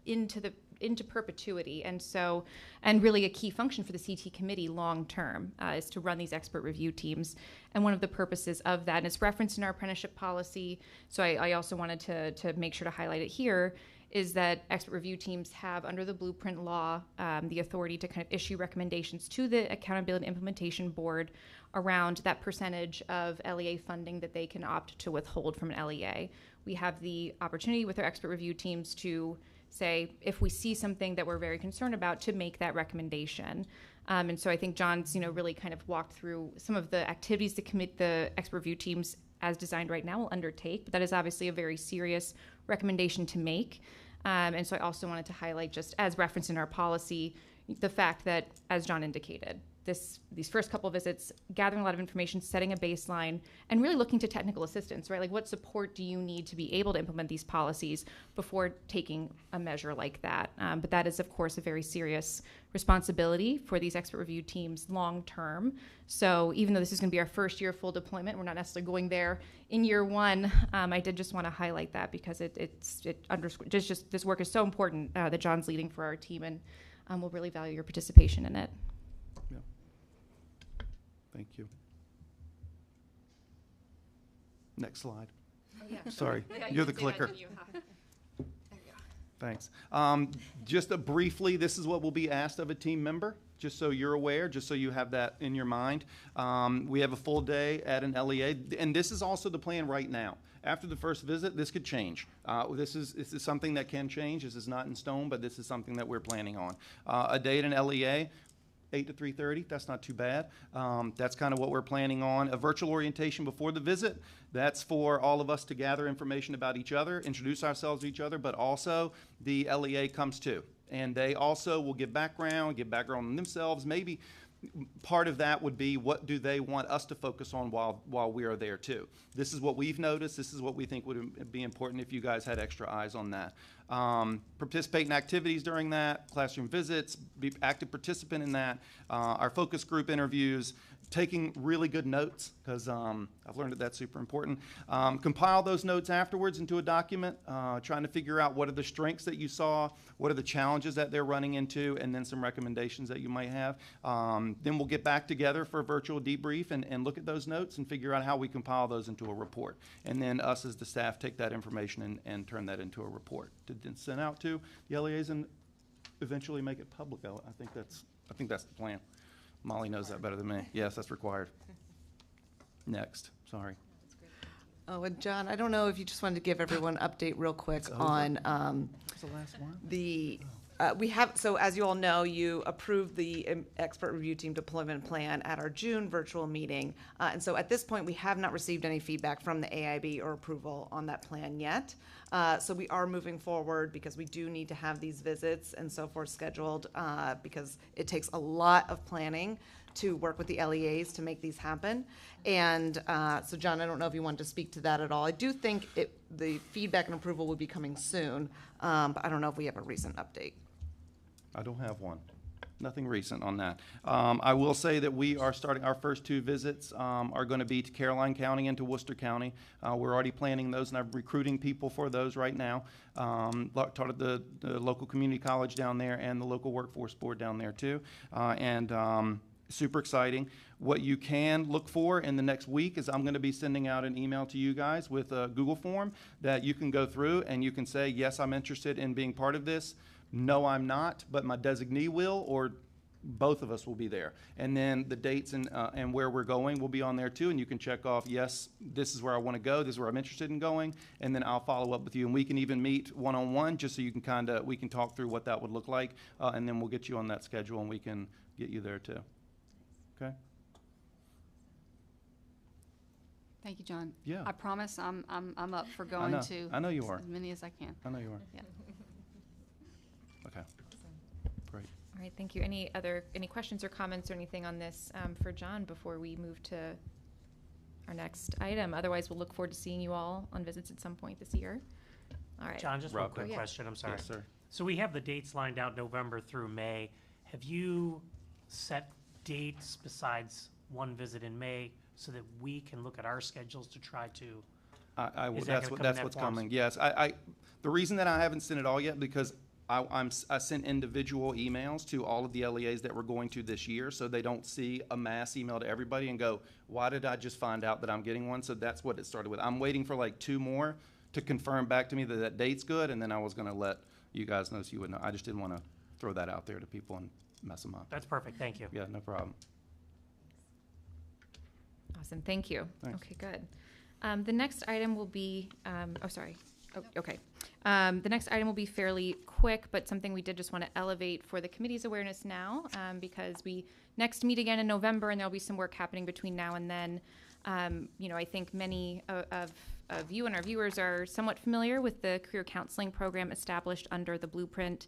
into perpetuity. And really a key function for the CTE committee long term is to run these expert review teams. And one of the purposes of that, and it's referenced in our apprenticeship policy, so I also wanted to make sure to highlight it here, is that expert review teams have, under the blueprint law, the authority to kind of issue recommendations to the Accountability and Implementation Board around that percentage of LEA funding that they can opt to withhold from an LEA. We have the opportunity with our expert review teams to say, if we see something that we're very concerned about, to make that recommendation. And so I think John's, really kind of walked through some of the activities the expert review teams, as designed right now, will undertake. But that is obviously a very serious recommendation to make. And so I also wanted to highlight, just as referenced in our policy, the fact that, as John indicated, these first couple of visits, gathering a lot of information, setting a baseline, and really looking to technical assistance, right? Like, what support do you need to be able to implement these policies before taking a measure like that? But that is, of course, a very serious responsibility for these expert review teams long term. So even though this is going to be our first year of full deployment, we're not necessarily going there in year one. I did just want to highlight that because it underscores just this work is so important that John's leading for our team, and we'll really value your participation in it. Thank you. Next slide. Oh, yeah. Sorry, Yeah, you're the did say that, clicker. didn't you? There you go. Thanks. Just briefly, this is what will be asked of a team member, just so you're aware, just so you have that in your mind. We have a full day at an LEA, and this is also the plan right now. After the first visit, this could change. This is something that can change. This is not in stone, but this is something that we're planning on. A day at an LEA, 8 to 3:30, that's not too bad. That's kind of what we're planning on. A virtual orientation before the visit, that's for all of us to gather information about each other, introduce ourselves to each other, but also the LEA comes too. And they also will give background on themselves. Maybe part of that would be, what do they want us to focus on while we are there too? This is what we've noticed. This is what we think would be important if you guys had extra eyes on that. Participate in activities during that, classroom visits, be active participant in that, our focus group interviews, taking really good notes, because I've learned that that's super important. Compile those notes afterwards into a document, trying to figure out what are the strengths that you saw, what are the challenges that they're running into, and then some recommendations that you might have. Then we'll get back together for a virtual debrief and look at those notes and figure out how we compile those into a report. And then us as the staff take that information and turn that into a report to then send out to the LEAs and eventually make it public. I think that's the plan. Molly knows that better than me. Yes, that's required. Next, sorry. Oh, and John, I don't know if you just wanted to give everyone an update real quick on What's the last one? we have, so as you all know, you approved the expert review team deployment plan at our June virtual meeting. And so at this point, we have not received any feedback from the AIB or approval on that plan yet. So we are moving forward because we do need to have these visits and so forth scheduled because it takes a lot of planning to work with the LEAs to make these happen. And so John, I don't know if you wanted to speak to that at all. I do think the feedback and approval will be coming soon, but I don't know if we have a recent update. I don't have one. Nothing recent on that. I will say that we are starting, our first 2 visits are going to be to Caroline County and to Worcester County. We're already planning those, and I'm recruiting people for those right now. Taught at the local community college down there and the local workforce board down there too. Super exciting. What you can look for in the next week is I'm going to be sending out an email to you guys with a Google form that you can go through and you can say, yes, I'm interested in being part of this. No, I'm not, but my designee will, or both of us will be there. And then the dates and where we're going will be on there too, and you can check off, yes, this is where I want to go, this is where I'm interested in going, and then I'll follow up with you. And we can even meet one-on-one just so you can we can talk through what that would look like, and then we'll get you on that schedule and we can get you there too. Okay? Thank you, John. Yeah. I promise I'm up for I going know. to I know you are. as many as I can. I know you are. Yeah. Okay. Great. All right, thank you. Any questions or comments or anything on this for John before we move to our next item? Otherwise, we'll look forward to seeing you all on visits at some point this year. All right. John, just Rob, one quick yeah. question, I'm sorry. Yes, sir. So we have the dates lined out November through May. Have you set dates besides one visit in May so that we can look at our schedules to try to? Is that gonna come in That's that what's form? coming. Yes, the reason that I haven't sent it all yet because I sent individual emails to all of the LEAs that we're going to this year, so they don't see a mass email to everybody and go, why did I just find out that I'm getting one? So that's what it started with. I'm waiting for like 2 more to confirm back to me that that date's good, and then I was going to let you guys know so you would know. I just didn't want to throw that out there to people and mess them up. That's perfect, thank you. Yeah, no problem. Awesome, thank you. Thanks. Okay, good. The next item will be, okay. The next item will be fairly quick, but something we did just want to elevate for the committee's awareness now, because we next meet again in November, and there'll be some work happening between now and then. I think many of you and our viewers are somewhat familiar with the career counseling program established under the Blueprint.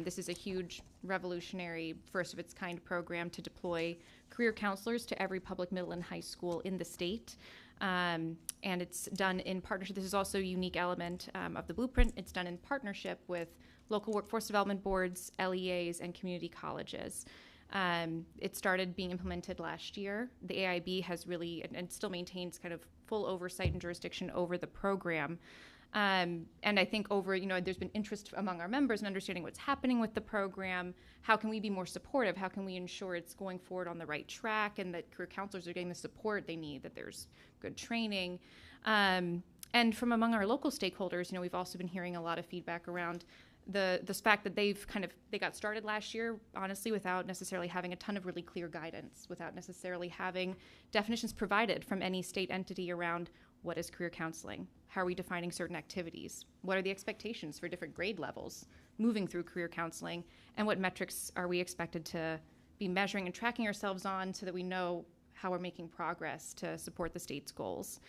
This is a huge, revolutionary, first-of-its-kind program to deploy career counselors to every public middle and high school in the state. And it's done in partnership. This is also a unique element of the Blueprint. It's done in partnership with local workforce development boards, LEAs, and community colleges. It started being implemented last year. The AIB has really, and still maintains kind of full oversight and jurisdiction over the program. And I think there's been interest among our members in understanding what's happening with the program. How can we be more supportive? How can we ensure it's going forward on the right track and that career counselors are getting the support they need, that there's good training? And from among our local stakeholders, we've also been hearing a lot of feedback around the fact that they got started last year, honestly, without necessarily having a ton of really clear guidance, without necessarily having definitions provided from any state entity around what is career counseling, how are we defining certain activities, what are the expectations for different grade levels moving through career counseling, and what metrics are we expected to be measuring and tracking ourselves on so that we know how we're making progress to support the state's goals.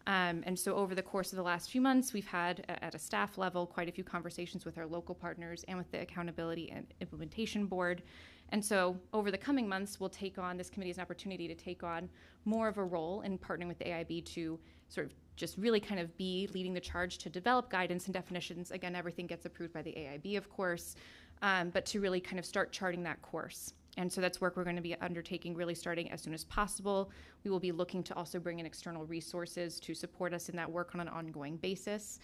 And so over the course of the last few months, we've had, at a staff level, quite a few conversations with our local partners and with the Accountability and Implementation Board. And so over the coming months, this committee has an opportunity to take on more of a role in partnering with the AIB to sort of just really kind of be leading the charge to develop guidance and definitions. Again, everything gets approved by the AIB, of course, but to really kind of start charting that course. And so that's work we're going to be undertaking really starting as soon as possible. We will be looking to also bring in external resources to support us in that work on an ongoing basis,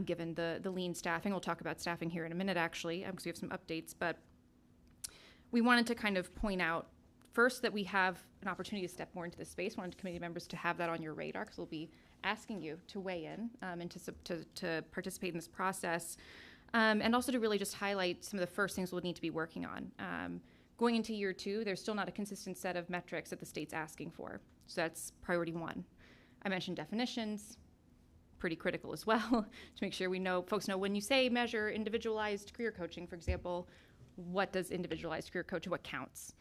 given the lean staffing. We'll talk about staffing here in a minute, actually, because we have some updates. But we wanted to kind of point out first that we have an opportunity to step more into this space. Wanted committee members to have that on your radar, because we'll be asking you to weigh in and to participate in this process. and also to really just highlight some of the first things we'll need to be working on. Going into year 2, there's still not a consistent set of metrics that the state's asking for. So that's priority 1. I mentioned definitions, pretty critical as well, to make sure folks know when you say measure individualized career coaching, for example, what does individualized career coaching, what counts?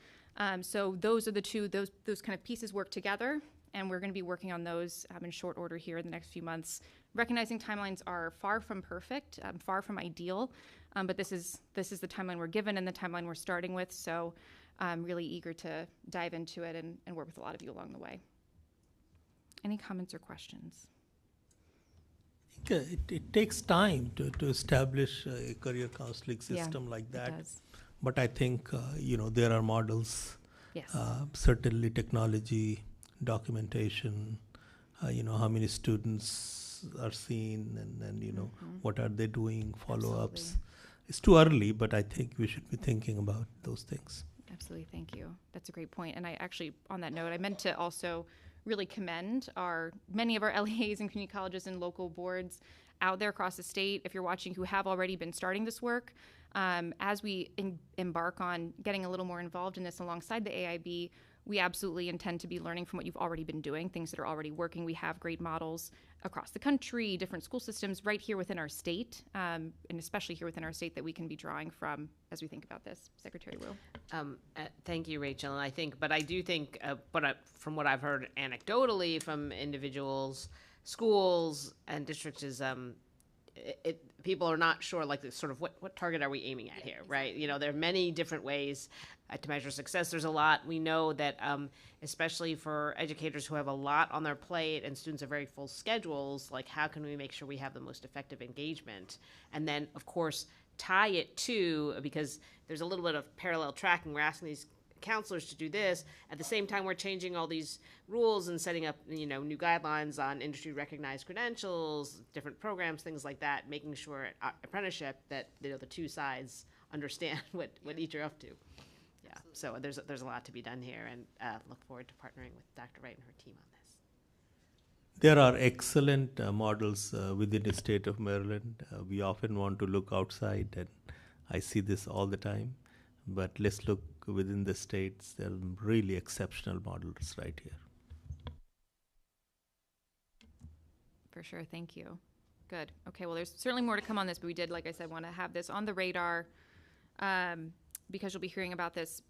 So those are the two, those kind of pieces work together, and we're going to be working on those in short order here in the next few months. Recognizing timelines are far from perfect, far from ideal, but this is the timeline we're given and the timeline we're starting with, so I'm really eager to dive into it and work with a lot of you along the way. Any comments or questions? I think it takes time to establish a career counseling system like that. It does. But I think, there are models, Yes. certainly technology, documentation, how many students are seen, and then, what are they doing, follow-ups. Absolutely. It's too early, but I think we should be thinking about those things. Absolutely, thank you. That's a great point. And I actually, on that note, I meant to also really commend many of our LEAs and community colleges and local boards out there across the state, if you're watching, who have already been starting this work. As we embark on getting a little more involved in this alongside the AIB, we absolutely intend to be learning from what you've already been doing, things that are already working. We have great models across the country, different school systems right here within our state, and especially here within our state that we can be drawing from as we think about this. Secretary Wu. Thank you, Rachel. And I do think, from what I've heard anecdotally from individuals, schools, and districts is, people are not sure, like, the sort of what target are we aiming at here, right? There are many different ways to measure success. There's a lot. We know that, especially for educators who have a lot on their plate and students have very full schedules, like, how can we make sure we have the most effective engagement? And then, of course, tie it to, because there's a little bit of parallel tracking. We're asking these counselors to do this. At the same time, we're changing all these rules and setting up, new guidelines on industry recognized credentials, different programs, things like that, making sure at apprenticeship that, the two sides understand what each are up to. Yeah. So there's a lot to be done here, and look forward to partnering with Dr. Wright and her team on this. There are excellent models within the state of Maryland. We often want to look outside, and I see this all the time. But let's look within the states. There are really exceptional models right here. For sure, thank you. Good. Okay, well, there's certainly more to come on this, but we did, like I said, want to have this on the radar because you'll be hearing about this,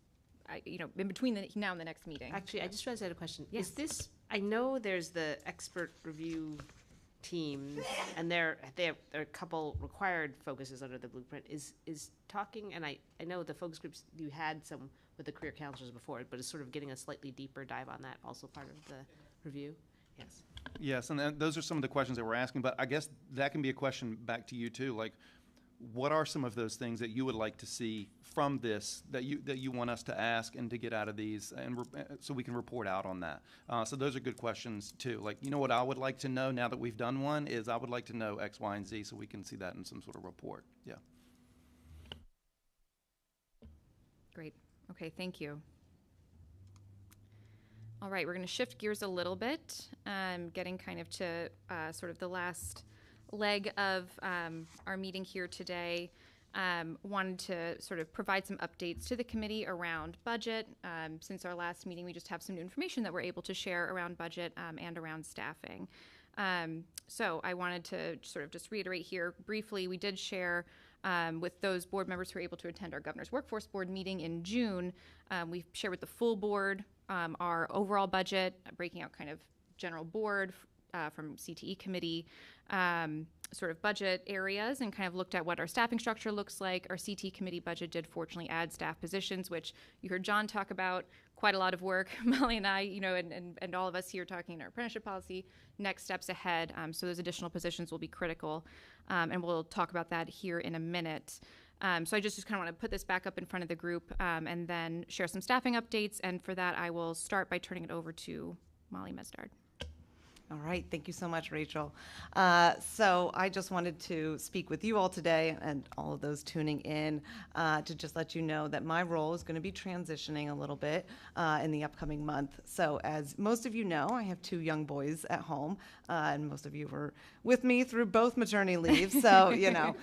in between now and the next meeting. Actually, I just realized I had a question. Yes. Is this, I know there's the expert review team, and there are a couple required focuses under the blueprint. Is talking, and I know the focus groups, you had some with the career counselors before, but is sort of getting a slightly deeper dive on that also part of the review? Yes. Yes, and those are some of the questions that we're asking, but I guess that can be a question back to you too, like, what are some of those things that you would like to see from this that you want us to ask and to get out of these, and so we can report out on that? So those are good questions too. Like, what I would like to know now that we've done one is I would like to know X, Y, and Z so we can see that in some sort of report. Yeah. Great. Okay, thank you. All right, we're going to shift gears a little bit, getting kind of to sort of the last leg of our meeting here today. Wanted to sort of provide some updates to the committee around budget. Since our last meeting, we just have some new information that we're able to share around budget and around staffing. So I wanted to sort of just reiterate here briefly, we did share with those board members who were able to attend our Governor's Workforce Board meeting in June. We shared with the full board our overall budget, breaking out kind of general board from CTE Committee, sort of budget areas, and kind of looked at what our staffing structure looks like. Our CTE Committee budget did fortunately add staff positions, which you heard John talk about, quite a lot of work. Molly and I, and all of us here talking in our apprenticeship policy, next steps ahead. So those additional positions will be critical, and we'll talk about that here in a minute. So I just kind of want to put this back up in front of the group and then share some staffing updates. And for that, I will start by turning it over to Molly Mesdard. All right, thank you so much, Rachel. So I just wanted to speak with you all today and all of those tuning in to just let you know that my role is going to be transitioning a little bit in the upcoming month. So as most of you know, I have 2 young boys at home, and most of you were with me through both maternity leaves, so, you know.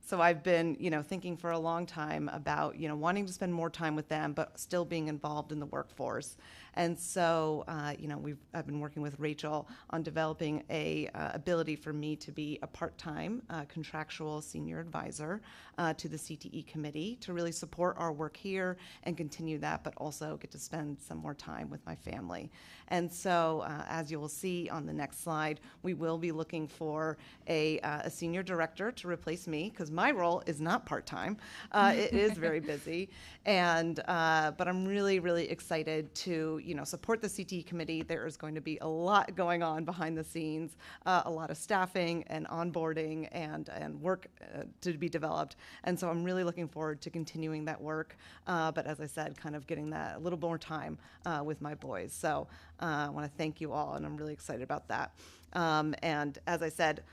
So I've been, thinking for a long time about, wanting to spend more time with them, but still being involved in the workforce. And so, I've been working with Rachel on developing a ability for me to be a part-time contractual senior advisor to the CTE Committee to really support our work here and continue that, but also get to spend some more time with my family. And so, as you will see on the next slide, we will be looking for a senior director to replace me, because my role is not part-time. It is very busy. But I'm really, really excited to, support the CTE Committee. There is going to be a lot going on behind the scenes, a lot of staffing and onboarding and work to be developed. And so I'm really looking forward to continuing that work. But as I said, kind of getting that a little more time with my boys. So I want to thank you all, and I'm really excited about that. And as I said,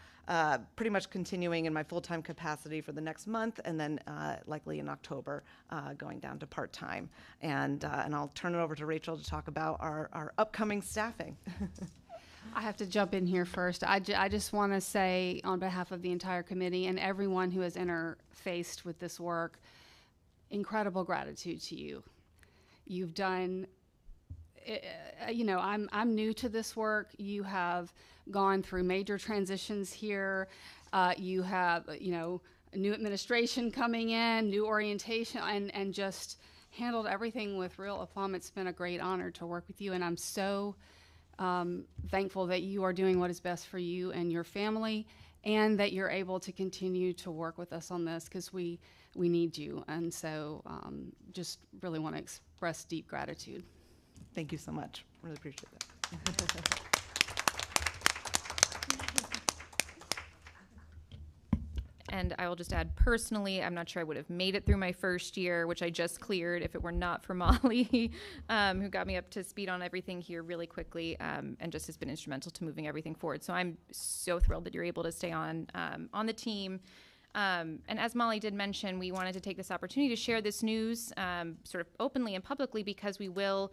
pretty much continuing in my full-time capacity for the next month, and then likely in October going down to part-time. And I'll turn it over to Rachel to talk about our upcoming staffing. I have to jump in here first. I just want to say on behalf of the entire committee and everyone who has interfaced with this work, incredible gratitude to you. You've done, I'm new to this work. You have gone through major transitions here. You have, new administration coming in, new orientation, and just handled everything with real aplomb. It's been a great honor to work with you, and I'm so thankful that you are doing what is best for you and your family, and that you're able to continue to work with us on this, because we need you. And so just really want to express deep gratitude. Thank you so much. Really appreciate that. And I will just add, personally, I'm not sure I would have made it through my first year, which I just cleared, if it were not for Molly, who got me up to speed on everything here really quickly, and just has been instrumental to moving everything forward. So I'm so thrilled that you're able to stay on the team. And as Molly did mention, we wanted to take this opportunity to share this news sort of openly and publicly, because we will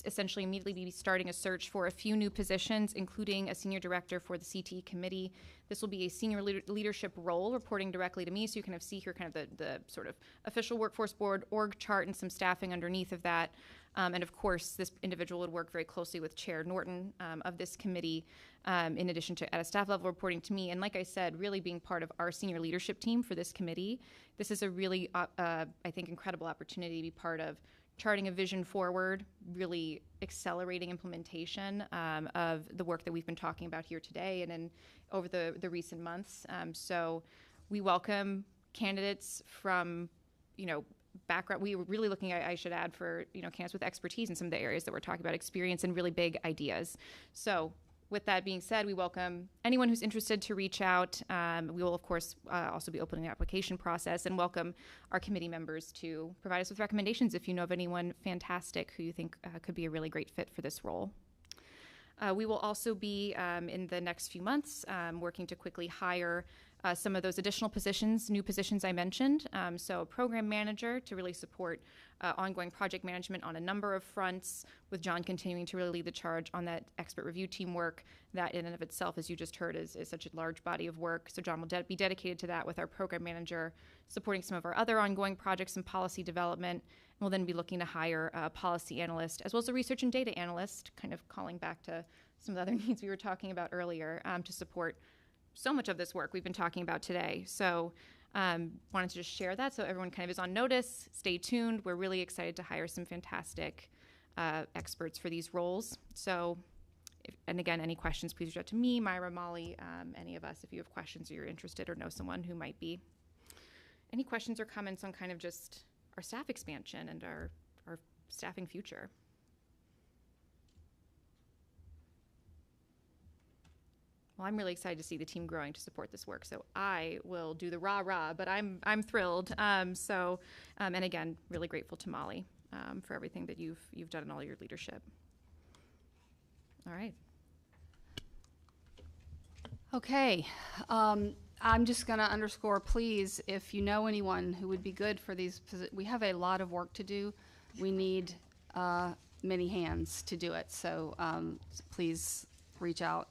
essentially immediately be starting a search for a few new positions, including a senior director for the CTE Committee. This will be a senior leadership role reporting directly to me, so you kind of see here kind of the sort of official workforce board org chart and some staffing underneath of that. And of course, this individual would work very closely with Chair Norton of this committee, in addition to at a staff level reporting to me. And like I said, really being part of our senior leadership team for this committee. This is a really, I think, incredible opportunity to be part of charting a vision forward, really accelerating implementation of the work that we've been talking about here today and over the recent months. So we welcome candidates from, background. We were really looking, I should add, for, candidates with expertise in some of the areas that we're talking about, experience and really big ideas. So with that being said, we welcome anyone who's interested to reach out. We will, of course, also be opening the application process, and welcome our committee members to provide us with recommendations if you know of anyone fantastic who you think could be a really great fit for this role. We will also be, in the next few months, working to quickly hire some of those additional positions, new positions I mentioned. So a program manager to really support ongoing project management on a number of fronts, with John continuing to really lead the charge on that expert review team work. That in and of itself, as you just heard, is such a large body of work. So John will be dedicated to that, with our program manager supporting some of our other ongoing projects and policy development. And we'll then be looking to hire a policy analyst, as well as a research and data analyst, kind of calling back to some of the other needs we were talking about earlier, to support so much of this work we've been talking about today. So wanted to just share that so everyone kind of is on notice. Stay tuned. We're really excited to hire some fantastic experts for these roles. So, and again, any questions, please reach out to me, Myra, Molly, any of us, if you have questions or you're interested or know someone who might be. Any questions or comments on kind of just our staff expansion and our staffing future? Well, I'm really excited to see the team growing to support this work. So I will do the rah-rah, but I'm thrilled. And again, really grateful to Molly for everything that you've done in all your leadership. All right. Okay, I'm just going to underscore, please, if you know anyone who would be good for these, we have a lot of work to do. We need many hands to do it, so please reach out.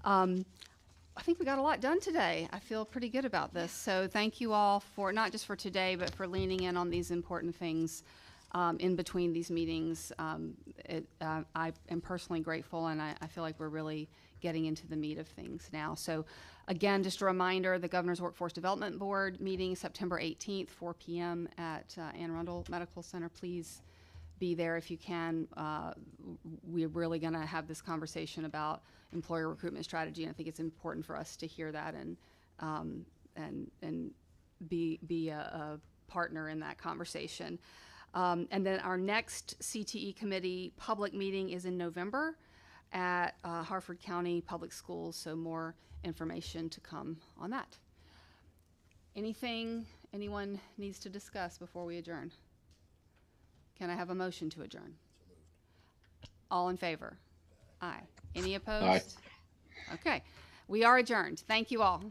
I think we got a lot done today. I feel pretty good about this. So thank you all for, not just for today, but for leaning in on these important things in between these meetings. I am personally grateful, and I feel like we're really getting into the meat of things now. So again, just a reminder, the Governor's Workforce Development Board meeting September 18th, 4 p.m. at Anne Arundel Medical Center. Please be there if you can. We're really going to have this conversation about employer recruitment strategy, and I think it's important for us to hear that and be a partner in that conversation. And then our next CTE Committee public meeting is in November at Harford County Public Schools, so more information to come on that. Anything anyone needs to discuss before we adjourn? Can I have a motion to adjourn? All in favor? Aye. Any opposed? Aye. Okay. We are adjourned. Thank you all.